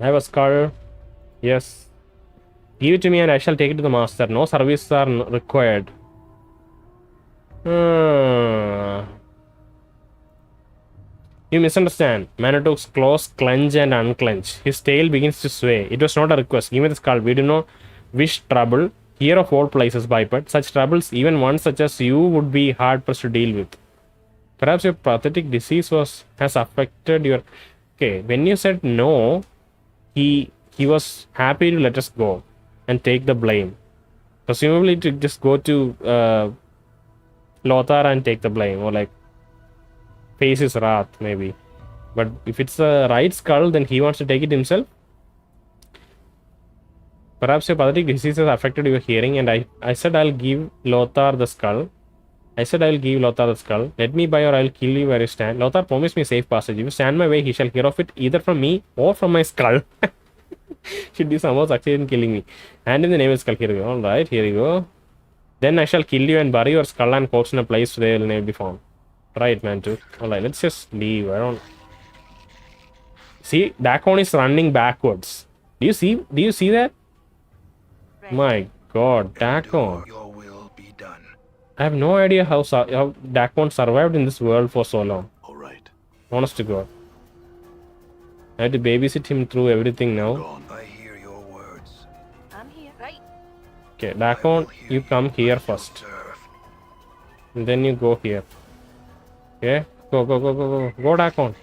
Speaker 1: I have a skull. Yes. Give it to me and I shall take it to the master. No services are required. You misunderstand. Mantouk's claws clench and unclench. His tail begins to sway. It was not a request. Give me the skull. We do not wish trouble. Here of all places, biped. Such troubles, even one such as you, would be hard pressed to deal with. Perhaps your pathetic disease has affected your. Okay, when you said no, he was happy to let us go and take the blame. Presumably to just go to Lothar and take the blame, or like face his wrath, maybe. But if it's the right skull, then he wants to take it himself. Perhaps your pathetic disease has affected your hearing, and I said I'll give Lothar the skull. I said I will give Lothar the skull. Let me by or I will kill you where you stand. Lothar promised me safe passage. If you stand my way, he shall hear of it either from me or from my skull. Should you somehow succeed in killing me. And in the name of skull, here we go. Alright, here you go. Then I shall kill you and bury your skull and corpse in a place where they will never be found. Right, Mantouk. Alright, let's just leave. I don't... See, Dakon is running backwards. Do you see that?
Speaker 2: Right.
Speaker 1: My god, Dakon.
Speaker 4: Your will be done.
Speaker 1: I have no idea how Dakon survived in this world for so long.
Speaker 3: All right.
Speaker 1: Honest to God. I had to babysit him through everything now.
Speaker 3: Gone.
Speaker 4: I hear your words.
Speaker 2: I'm here. Right.
Speaker 1: Okay,
Speaker 4: I will
Speaker 1: Dakon,
Speaker 4: hear
Speaker 1: you come here
Speaker 4: I shall
Speaker 1: first.
Speaker 4: serve.
Speaker 1: And then you go here. Okay? Go, Dakon.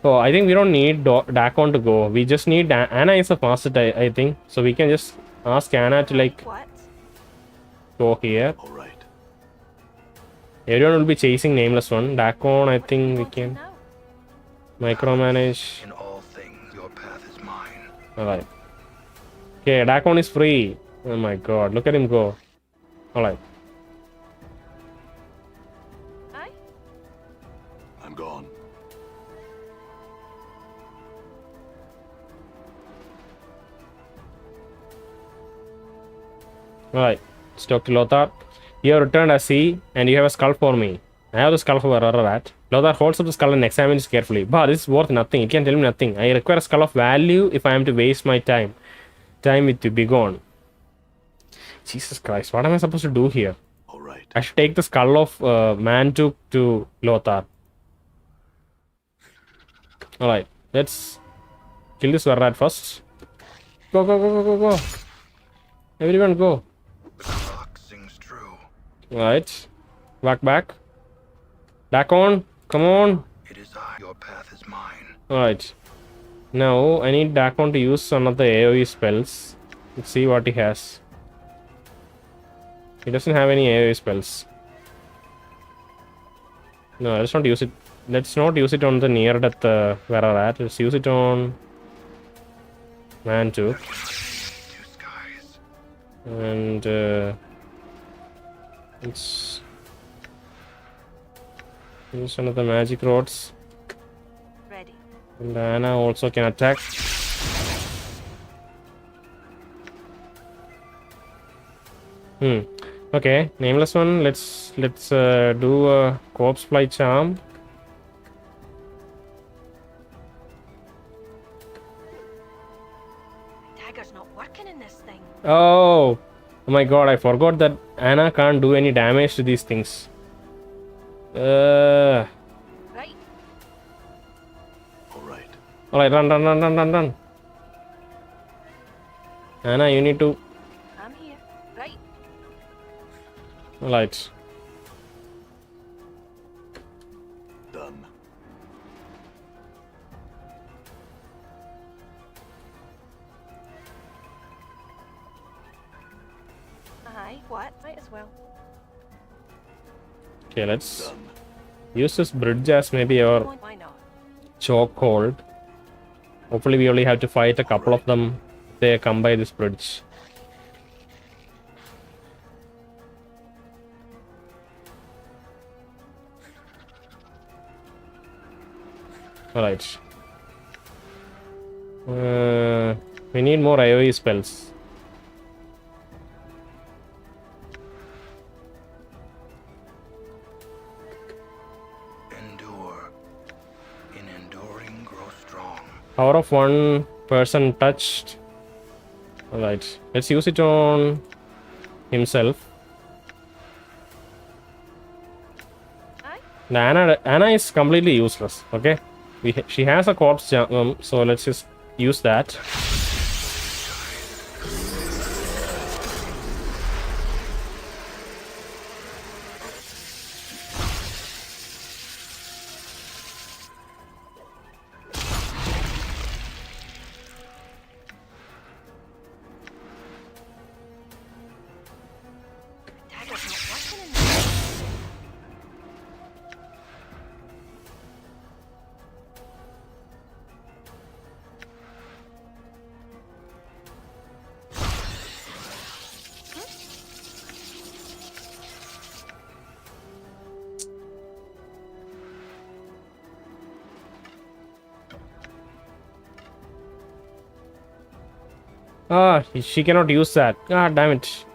Speaker 1: Oh, I think we don't need Dakon to go. We just need... Anna is a faster, I think. So we can just ask Anna to like
Speaker 2: What?
Speaker 1: go here.
Speaker 3: All right.
Speaker 1: Everyone will be chasing Nameless One. Dakon, I think we
Speaker 2: What do you
Speaker 1: can
Speaker 2: want
Speaker 1: micromanage.
Speaker 4: In all things, your path is mine.
Speaker 1: Alright. Okay, Dakon is free. Oh my god, look at him go. Alright.
Speaker 2: now? Aye.
Speaker 3: I'm gone.
Speaker 1: Alright. Let's talk to Lothar. You have returned as he, and you have a skull for me. I have the skull for a rat. Lothar holds up the skull and examines it carefully. Bah, this is worth nothing. It can tell me nothing. I require a skull of value if I am to waste my time. Time with you. Be gone. Jesus Christ, what am I supposed to do here?
Speaker 3: All right.
Speaker 1: I should take the skull of Mantouk to Lothar. Alright, let's kill this rat first. Go. Everyone go.
Speaker 4: The clock sings true.
Speaker 1: Alright. Back. Back on. Come on.
Speaker 4: It is I. Your path is mine.
Speaker 1: Alright. Now, I need Dakon to use some of the AoE spells. Let's see what he has. He doesn't have any AoE spells. No, let's not use it. Let's not use it on the near death Vera. Let's use it on Mantouk.
Speaker 4: Two skies.
Speaker 1: And let's use one of the magic rods.
Speaker 2: Ready.
Speaker 1: And Anna also can attack. Okay, Nameless One. Let's do a corpse fly charm.
Speaker 2: Dagger's not working in this thing.
Speaker 1: Oh my god, I forgot that Anna can't do any damage to these things.
Speaker 2: Right.
Speaker 3: All right.
Speaker 1: Alright, run. Anna, you need to...
Speaker 2: I'm here. Right.
Speaker 1: Alright.
Speaker 3: Done.
Speaker 2: Aye. What? Might as well.
Speaker 1: Okay, let's
Speaker 3: Done.
Speaker 1: use this bridge as maybe our
Speaker 2: Why not?
Speaker 1: chokehold. Hopefully we only have to fight a couple of them if they come by this bridge. Alright. We need more AoE spells.
Speaker 4: Endure. In enduring, grow strong.
Speaker 1: Power of one person touched. Alright. Let's use it on himself.
Speaker 2: Aye.
Speaker 1: Anna is completely useless. Okay, she has a corpse jump, so let's just use that. Ah, she cannot use that. God damn it.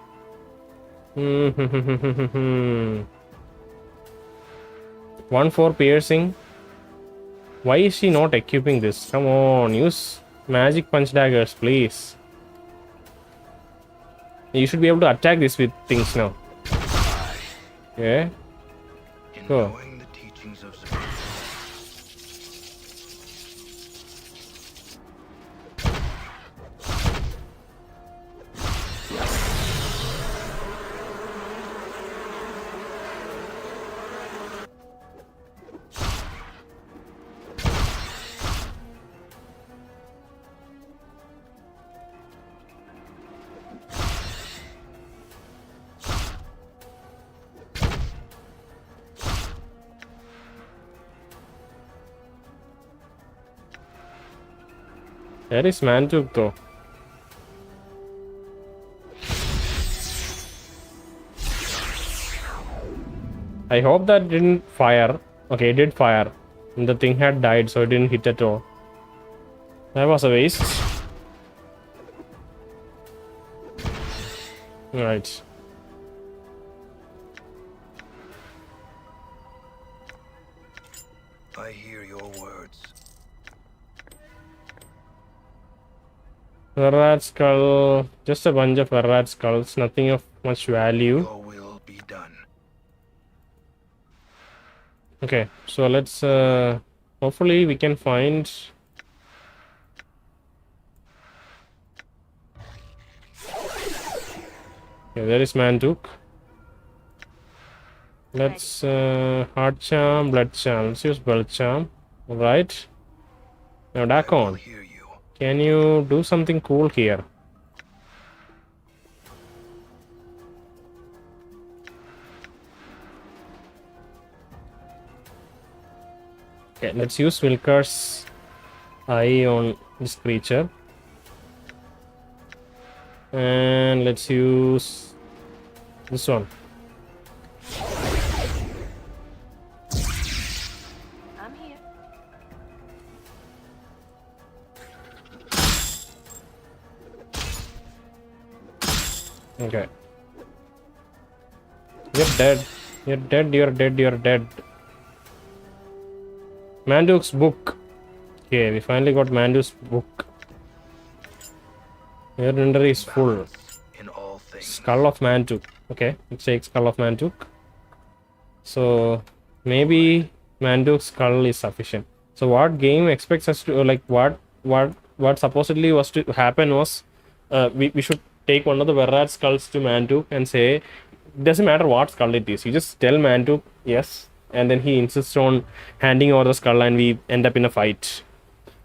Speaker 1: Hmm. 1-4 piercing. Why is she not equipping this? Come on, use magic punch daggers, please. You should be able to attack this with things now. Yeah.
Speaker 4: In
Speaker 1: Go.
Speaker 4: knowing the teachings of Zerg.
Speaker 1: Where is Mantouk though? I hope that didn't fire. Okay, it did fire. And the thing had died, so it didn't hit at all. That was a waste. Right.
Speaker 4: I hear your words.
Speaker 1: Verrat skull. Just a bunch of Verrat skulls. Nothing of much value.
Speaker 4: Your will be done.
Speaker 1: Okay, so let's hopefully we can find. Okay, there is Mantouk. Let's heart charm, blood charm. Let's use blood charm. Alright. Now
Speaker 4: I will
Speaker 1: Dakon,
Speaker 4: hear you.
Speaker 1: can you do something cool here? Okay, let's use Wilker's eye on this creature. And let's use this one.
Speaker 2: I'm here.
Speaker 1: Okay. You're dead. You're dead, you're dead, you're dead. Mantouk's book. Okay, we finally got Mantouk's book. Your inventory is full.
Speaker 4: Balance in all things.
Speaker 1: Skull of Mantouk. Okay, let's take Skull of Mantouk. So maybe Mantouk's skull is sufficient. So what game expects us to like what supposedly was to happen was we should take one of the Verrat skulls to Mantouk and say it doesn't matter what skull it is. You just tell Mantouk yes, and then he insists on handing over the skull and we end up in a fight.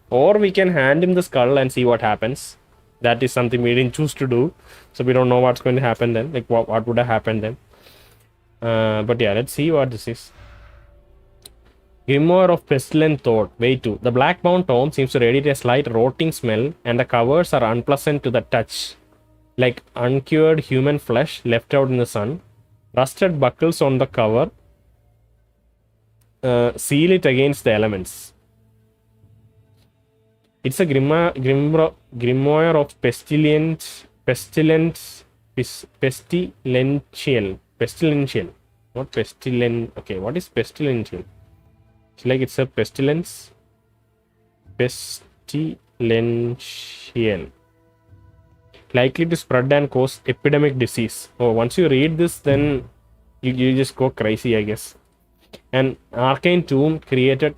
Speaker 1: Or we can hand him the skull and see what happens. That is something we didn't choose to do, so we don't know what's going to happen then. Like what would have happened then? But yeah, let's see what this is. Grimoire of Pestilent Thought. Way 2. The black-bound tome seems to radiate a slight rotting smell, and the covers are unpleasant to the touch, like uncured human flesh left out in the sun. Rusted buckles on the cover seal it against the elements. It's a grimoire of pestilential. Not pestilent. Okay, what is pestilential? It's like it's a pestilence. Pestilential. Likely to spread and cause epidemic disease. Oh, once you read this, then you just go crazy, I guess. An arcane tome created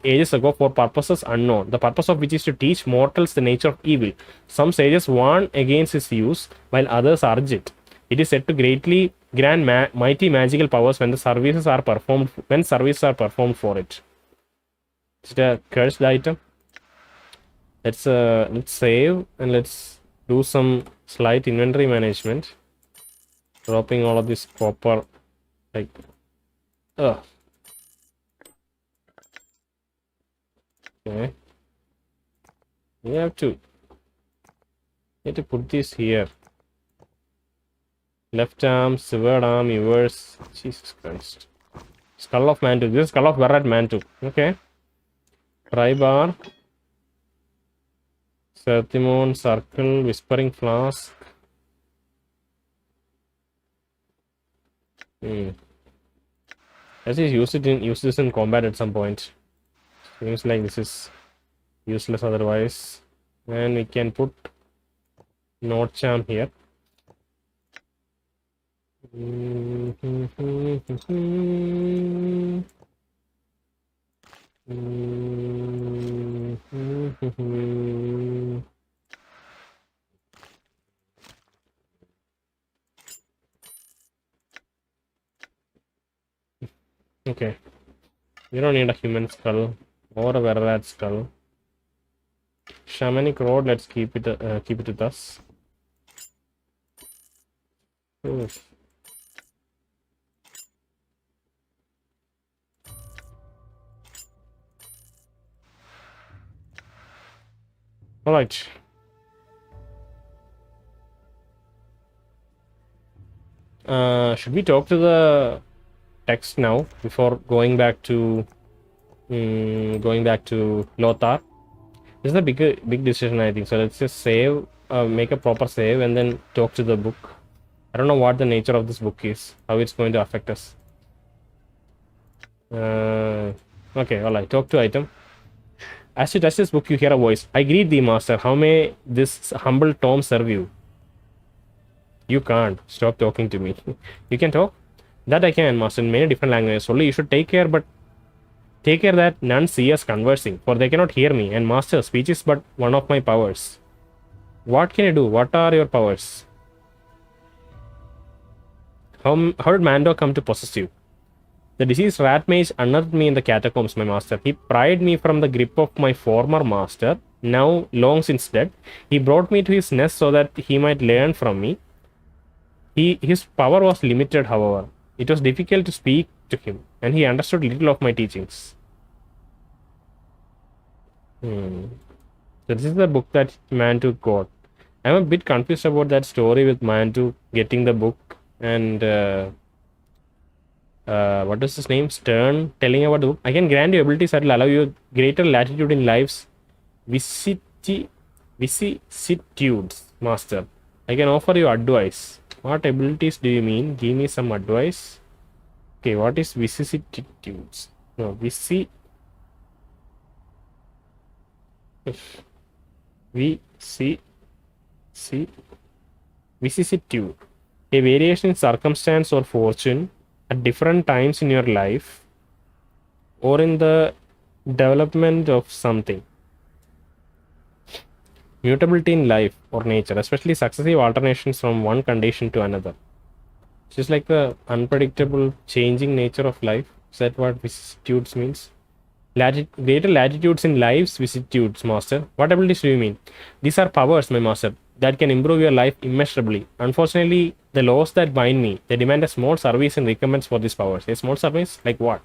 Speaker 1: ages ago for purposes unknown, the purpose of which is to teach mortals the nature of evil. Some sages warn against its use, while others urge it. It is said to greatly grant mighty magical powers when services are performed for it. It's a cursed item. Let's save and let's do some slight inventory management. Dropping all of this copper, like, ugh. Okay. We have to put this here. Left arm, severed arm, yours. Jesus Christ. Skull of Mantouk. This is Skull of Verrat Mantouk. Okay. Try bar. Sertimon, Circle, Whispering Flask. Let's just use this in combat at some point. Seems like this is useless otherwise. And we can put Note Charm here. Okay. We don't need a human skull or a were-rat skull. Shamanic Rod, let's keep it with us. Oof. Alright. Should we talk to the text now before going back to Lothar? This is a big decision, I think. So let's just save, make a proper save, and then talk to the book. I don't know what the nature of this book is, how it's going to affect us. Okay, alright. Talk to item. As you touch this book, you hear a voice. I greet thee, master. How may this humble tome serve you? You can't. Stop talking to me. You can talk? That I can, master, in many different languages. Only you should take care that none see us conversing, for they cannot hear me, and master, speech is but one of my powers. What can you do? What are your powers? How did Mantouk come to possess you? The deceased rat mage unearthed me in the catacombs, my master. He pried me from the grip of my former master, now long since dead. He brought me to his nest so that he might learn from me. His power was limited, however. It was difficult to speak to him, and he understood little of my teachings. So this is the book that Mantouk got. I'm a bit confused about that story with Mantouk getting the book and what is his name? Stern telling about the book. I can grant you abilities that will allow you greater latitude in life's vicissitudes, master. I can offer you advice. What abilities do you mean? Give me some advice. Okay, what is vicissitudes? No, vicissitude. A variation in circumstance or fortune at different times in your life or in the development of something. Mutability in life or nature, especially successive alternations from one condition to another. It's just like the unpredictable changing nature of life. Is that what vicissitudes means? Greater latitudes in life's vicissitudes, master. What abilities do you mean? These are powers, my master, that can improve your life immeasurably. Unfortunately, the laws that bind me, they demand a small service in recompense for these powers. A small service? Like what?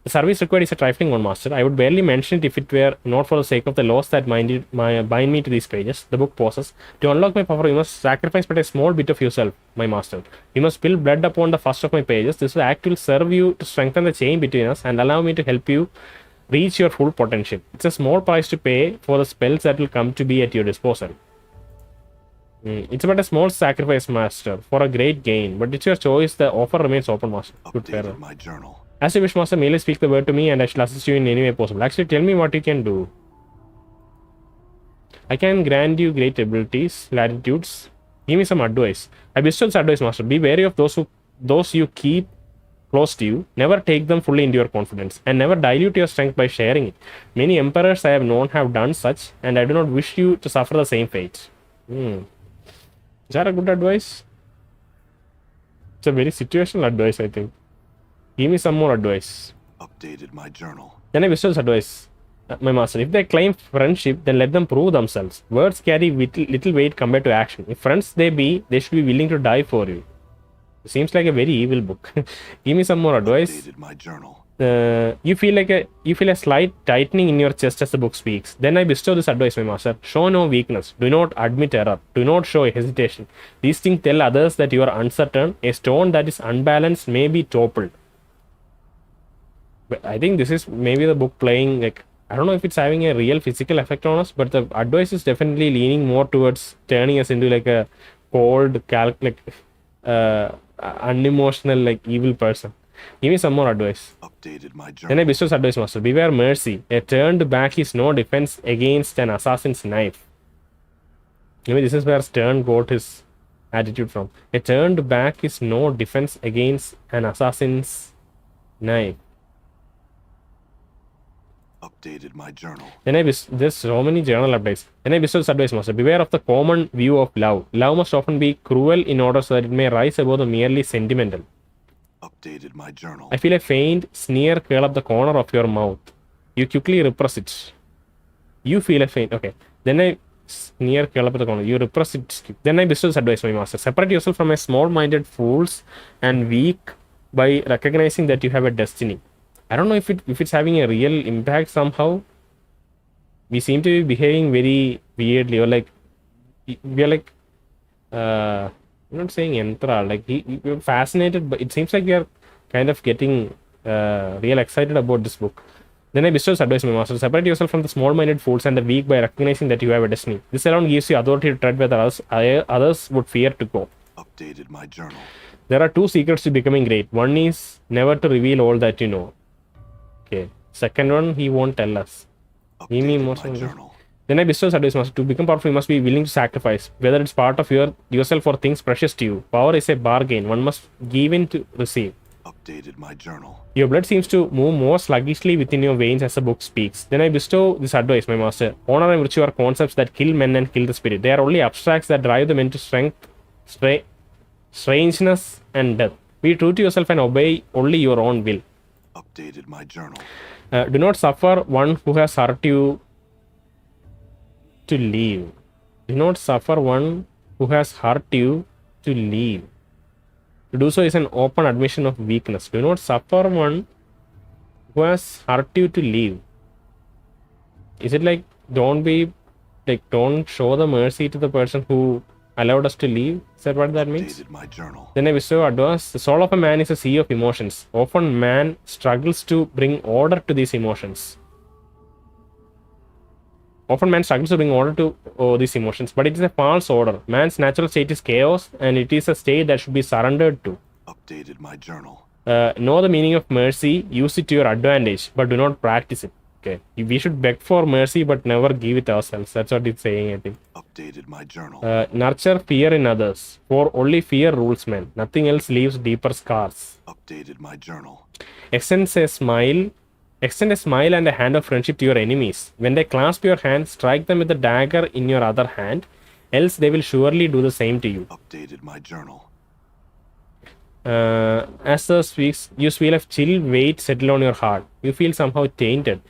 Speaker 1: The service required is a trifling one, master. I would barely mention it if it were not for the sake of the laws that bind me to these pages. The book pauses. To unlock my power, you must sacrifice but a small bit of yourself, my master. You must spill blood upon the first of my pages. This act will serve you to strengthen the chain between us and allow me to help you reach your full potential. It's a small price to pay for the spells that will come to be at your disposal. It's about a small sacrifice, master, for a great gain, but it's your choice. The offer remains open, master. Good fair.
Speaker 3: My journal.
Speaker 1: As you wish, master. Merely speak the word to me and I shall assist you in any way possible. Actually, tell me what you can do. I can grant you great abilities, latitudes. Give me some advice. I bestow this advice, master. Be wary of those you keep close to you. Never take them fully into your confidence, and never dilute your strength by sharing it. Many emperors I have known have done such, and I do not wish you to suffer the same fate. Is that a good advice? It's a very situational advice, I think. Give me some more advice.
Speaker 3: Updated my journal.
Speaker 1: Then I bestow this advice. My master, if they claim friendship, then let them prove themselves. Words carry little weight compared to action. If friends they be, they should be willing to die for you. It seems like a very evil book. Give me some more advice.
Speaker 3: Updated my journal.
Speaker 1: You feel a slight tightening in your chest as the book speaks. Then I bestow this advice, my master. Show no weakness. Do not admit error. Do not show hesitation. These things tell others that you are uncertain. A stone that is unbalanced may be toppled. But I think this is maybe the book playing like I don't know if it's having a real physical effect on us, but the advice is definitely leaning more towards turning us into like a cold, unemotional, like evil person. Give me some more advice.
Speaker 3: Updated my
Speaker 1: Then I
Speaker 3: journal.
Speaker 1: bestows advice, master. Beware mercy. A turned back is no defense against an assassin's knife. Maybe this is where Stern got his attitude from. A turned back is no defense against an assassin's knife.
Speaker 3: Updated my journal.
Speaker 1: Then there's so many journal updates. Then I bestows advice, master. Beware of the common view of love. Love must often be cruel in order so that it may rise above the merely sentimental.
Speaker 3: Updated my journal.
Speaker 1: I feel a faint sneer curl up the corner of your mouth. You quickly repress it. You feel a faint. Okay. Then I sneer curl up the corner. You repress it. Then I bestows advice, my master. Separate yourself from a small-minded fools and weak by recognizing that you have a destiny. I don't know if it's having a real impact somehow. We seem to be behaving very weirdly, or like we are like I'm not saying enthralled, like we're fascinated, but it seems like we are kind of getting real excited about this book. Then I bestows advice, my master. Separate yourself from the small-minded fools and the weak by recognizing that you have a destiny. This alone gives you authority to tread where others would fear to go.
Speaker 3: Updated my journal.
Speaker 1: There are two secrets to becoming great. One is never to reveal all that you know. Okay. Second one, he won't tell us. Give me more
Speaker 3: Updated my journal.
Speaker 1: Then I bestows advice, master. To become powerful, you must be willing to sacrifice, whether it's part of yourself or things precious to you. Power is a bargain. One must give in to receive.
Speaker 3: Updated my journal.
Speaker 1: Your blood seems to move more sluggishly within your veins as the book speaks. Then I bestow this advice, my master. Honor and virtue are concepts that kill men and kill the spirit. They are only abstracts that drive the men to strength, strangeness, and death. Be true to yourself and obey only your own will.
Speaker 3: Updated my journal.
Speaker 1: Do not suffer one who has hurt you to leave. Do not suffer one who has hurt you to leave. To do so is an open admission of weakness. Do not suffer one who has hurt you to leave. Is it like don't show the mercy to the person who allowed us to leave? Is that what that means?
Speaker 3: Updated my journal.
Speaker 1: Then I bestow advice. The soul of a man is a sea of emotions. Often man struggles to bring order to these emotions. Often man struggles to bring order to these emotions, but it is a false order. Man's natural state is chaos, and it is a state that should be surrendered to.
Speaker 3: Updated my journal.
Speaker 1: Know the meaning of mercy, use it to your advantage, but do not practice it. Okay, we should beg for mercy, but never give it ourselves. That's what it's saying, I think.
Speaker 3: Updated my journal.
Speaker 1: Nurture fear in others, for only fear rules men. Nothing else leaves deeper scars.
Speaker 3: Updated my journal.
Speaker 1: Extend a smile and a hand of friendship to your enemies. When they clasp your hand, strike them with the dagger in your other hand, else they will surely do the same to you.
Speaker 3: Updated my journal.
Speaker 1: As the speaks, you feel a chill weight settle on your heart. You feel somehow tainted.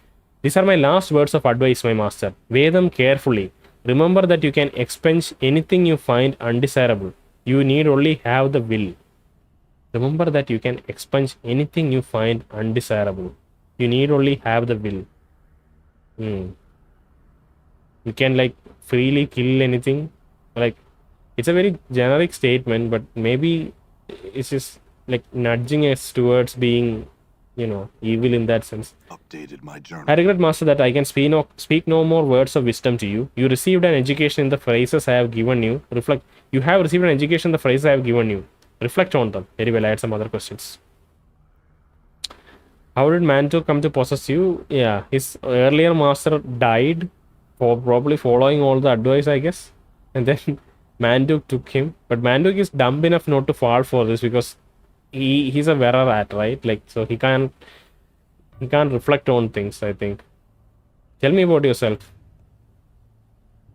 Speaker 1: These are my last words of advice, my master. Weigh them carefully. Remember that you can expunge anything you find undesirable. You need only have the will. Remember that you can expunge anything you find undesirable. You need only have the will. You can like freely kill anything. Like it's a very generic statement, but maybe it's just like nudging us towards being, evil in that sense.
Speaker 3: Updated my journal.
Speaker 1: I regret, master, that I can speak no more words of wisdom to you. You received an education in the phrases I have given you. You have received an education in the phrases I have given you. Reflect on them. Very well. I had some other questions. How did Mantouk come to possess you? Yeah, his earlier master died for probably following all the advice, I guess. And then Mantouk took him. But Mantouk is dumb enough not to fall for this because he's a wearer rat, right? Like, so he can't reflect on things, I think. Tell me about yourself.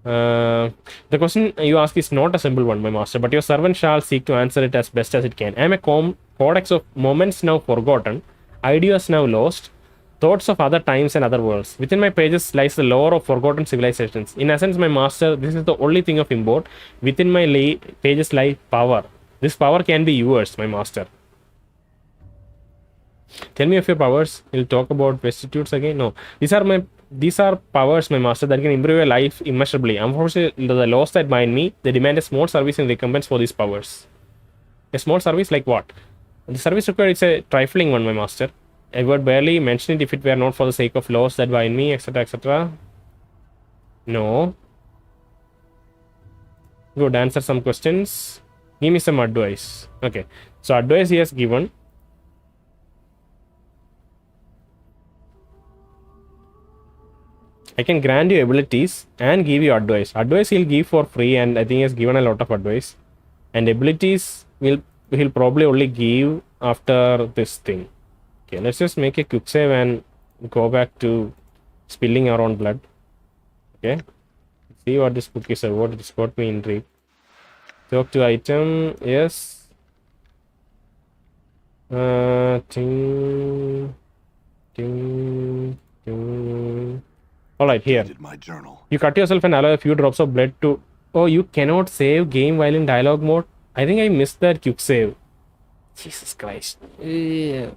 Speaker 1: The question you ask is not a simple one, my master, but your servant shall seek to answer it as best as it can. I am a codex of moments now forgotten, ideas now lost, thoughts of other times and other worlds. Within my pages lies the lore of forgotten civilizations. In essence, my master, this is the only thing of import. Within my pages lie power. This power can be yours, my master. Tell me of your powers. We'll talk about Vestitudes again. No, these are powers, my master, that can improve your life immeasurably. Unfortunately, the laws that bind me, they demand a small service in recompense for these powers. A small service like what? The service required is a trifling one, my master. I would barely mention it if it were not for the sake of laws that bind me, etc., etc. No. Good, answer some questions. Give me some advice. Okay, so advice he has given. I can grant you abilities and give you advice. Advice he'll give for free, and I think he has given a lot of advice. And abilities he'll probably only give after this thing. Okay, let's just make a quick save and go back to spilling our own blood. Okay, see what this book is about. It's got me intrigued. Talk to item, yes. Ting, ting, ting. Alright, here.
Speaker 3: Dated my journal.
Speaker 1: You cut yourself and allow a few drops of blood to... Oh, you cannot save game while in dialogue mode? I think I missed that quick save. Jesus Christ. Yeah.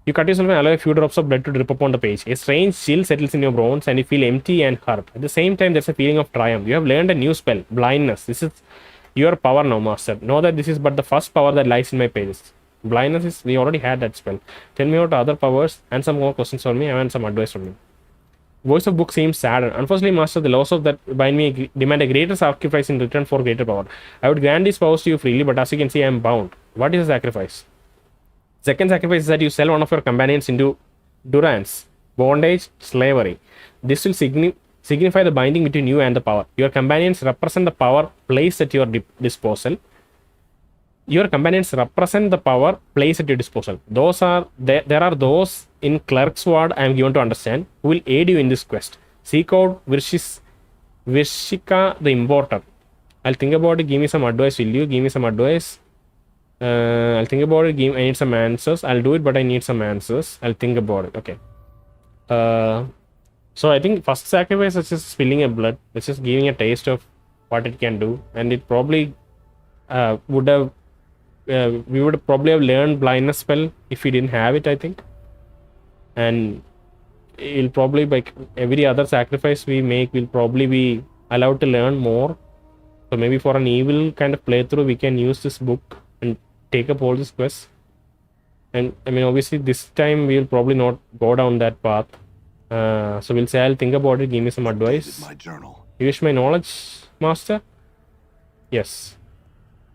Speaker 1: You cut yourself and allow a few drops of blood to drip upon the page. A strange chill settles in your bones and you feel empty and hurt. At the same time, there's a feeling of triumph. You have learned a new spell, blindness. This is your power now, master. Know that this is but the first power that lies in my pages. Blindness is... We already had that spell. Tell me what other powers and some more questions for me and some advice from me. Voice of book seems saddened. Unfortunately, master, the laws of that bind me demand a greater sacrifice in return for greater power. I would grant these powers to you freely, but as you can see, I am bound. What is the sacrifice? Second sacrifice is that you sell one of your companions into durance, bondage, slavery. This will signify the binding between you and the power. Your companions represent the power placed at your disposal. Your companions represent the power placed at your disposal. Those are there are those in Clerk's Ward I am given to understand who will aid you in this quest. Seek out Virshika the Importer. I'll think about it. Give me some advice, will you? Give me some advice. I'll think about it. I need some answers. I'll do it, but I need some answers. I'll think about it. Okay. So I think first sacrifice is just spilling a blood. It's just giving a taste of what it can do, and it probably would have. We would probably have learned blindness spell if we didn't have it, I think. And it'll probably, like every other sacrifice we make, will probably be allowed to learn more. So maybe for an evil kind of playthrough, we can use this book and take up all these quests. And I mean, obviously, this time we'll probably not go down that path. So we'll say, I'll think about it. Give me some advice.
Speaker 3: Dated my journal.
Speaker 1: You wish my knowledge, master? Yes.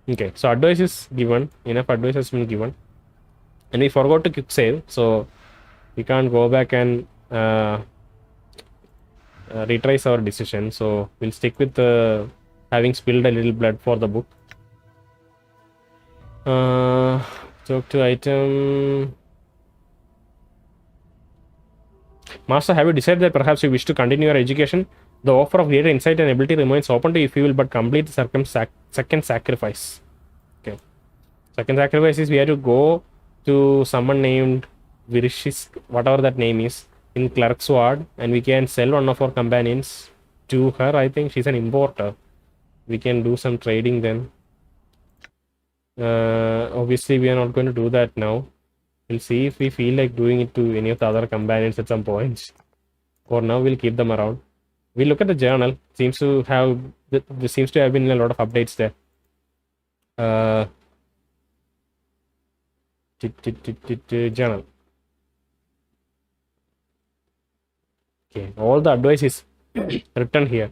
Speaker 1: Okay, so advice is given. Enough advice has been given. And we forgot to quick save, so we can't go back and retrace our decision. So we'll stick with having spilled a little blood for the book. Talk to item. Master, have you decided that perhaps you wish to continue your education? The offer of greater insight and ability remains open to you if you will but complete the second sacrifice. Okay. Second sacrifice is we have to go to someone named Virishis, whatever that name is, in Clerk's Ward, and we can sell one of our companions to her. I think she's an importer. We can do some trading then. Obviously, we are not going to do that now. We'll see if we feel like doing it to any of the other companions at some point. For now, we'll keep them around. We look at the journal. Seems to have there seems to have been a lot of updates there. Journal. Okay, all the advice is written here.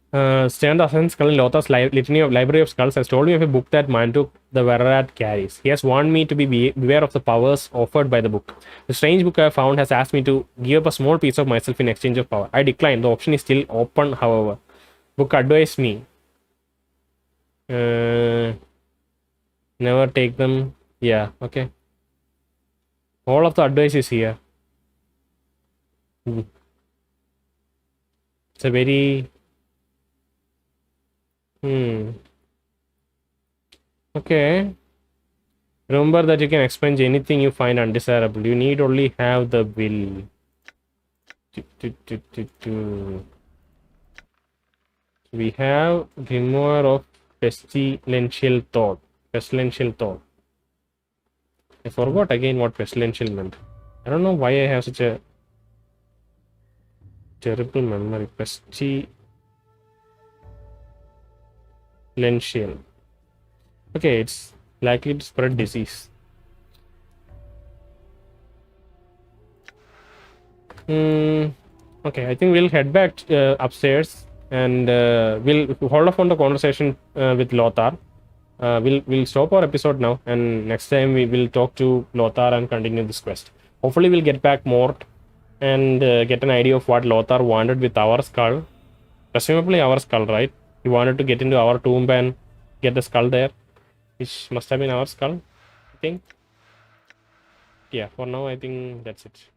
Speaker 1: Stand the Assassin's Skull in Lothar's Litany of Library of Skulls has told me of a book that Mantouk the Vererat carries. He has warned me to beware of the powers offered by the book. The strange book I have found has asked me to give up a small piece of myself in exchange of power. I decline. The option is still open, however. Book advised me. Never take them. Yeah, okay. All of the advice is here. It's a very... Okay. Remember that you can expunge anything you find undesirable. You need only have the will. We have Grimoire of Pestilential Thought. Pestilential Thought. I forgot again what Pestilential meant. I don't know why I have such a terrible memory. Pestilential. Okay, it's likely to spread disease. Okay, I think we'll head back upstairs and we'll hold off on the conversation with Lothar. We'll stop our episode now, and next time we will talk to Lothar and continue this quest. Hopefully, we'll get back Mort and get an idea of what Lothar wanted with our skull. Presumably our skull, right? He wanted to get into our tomb and get the skull there, which must have been our skull, I think. Yeah, for now, I think that's it.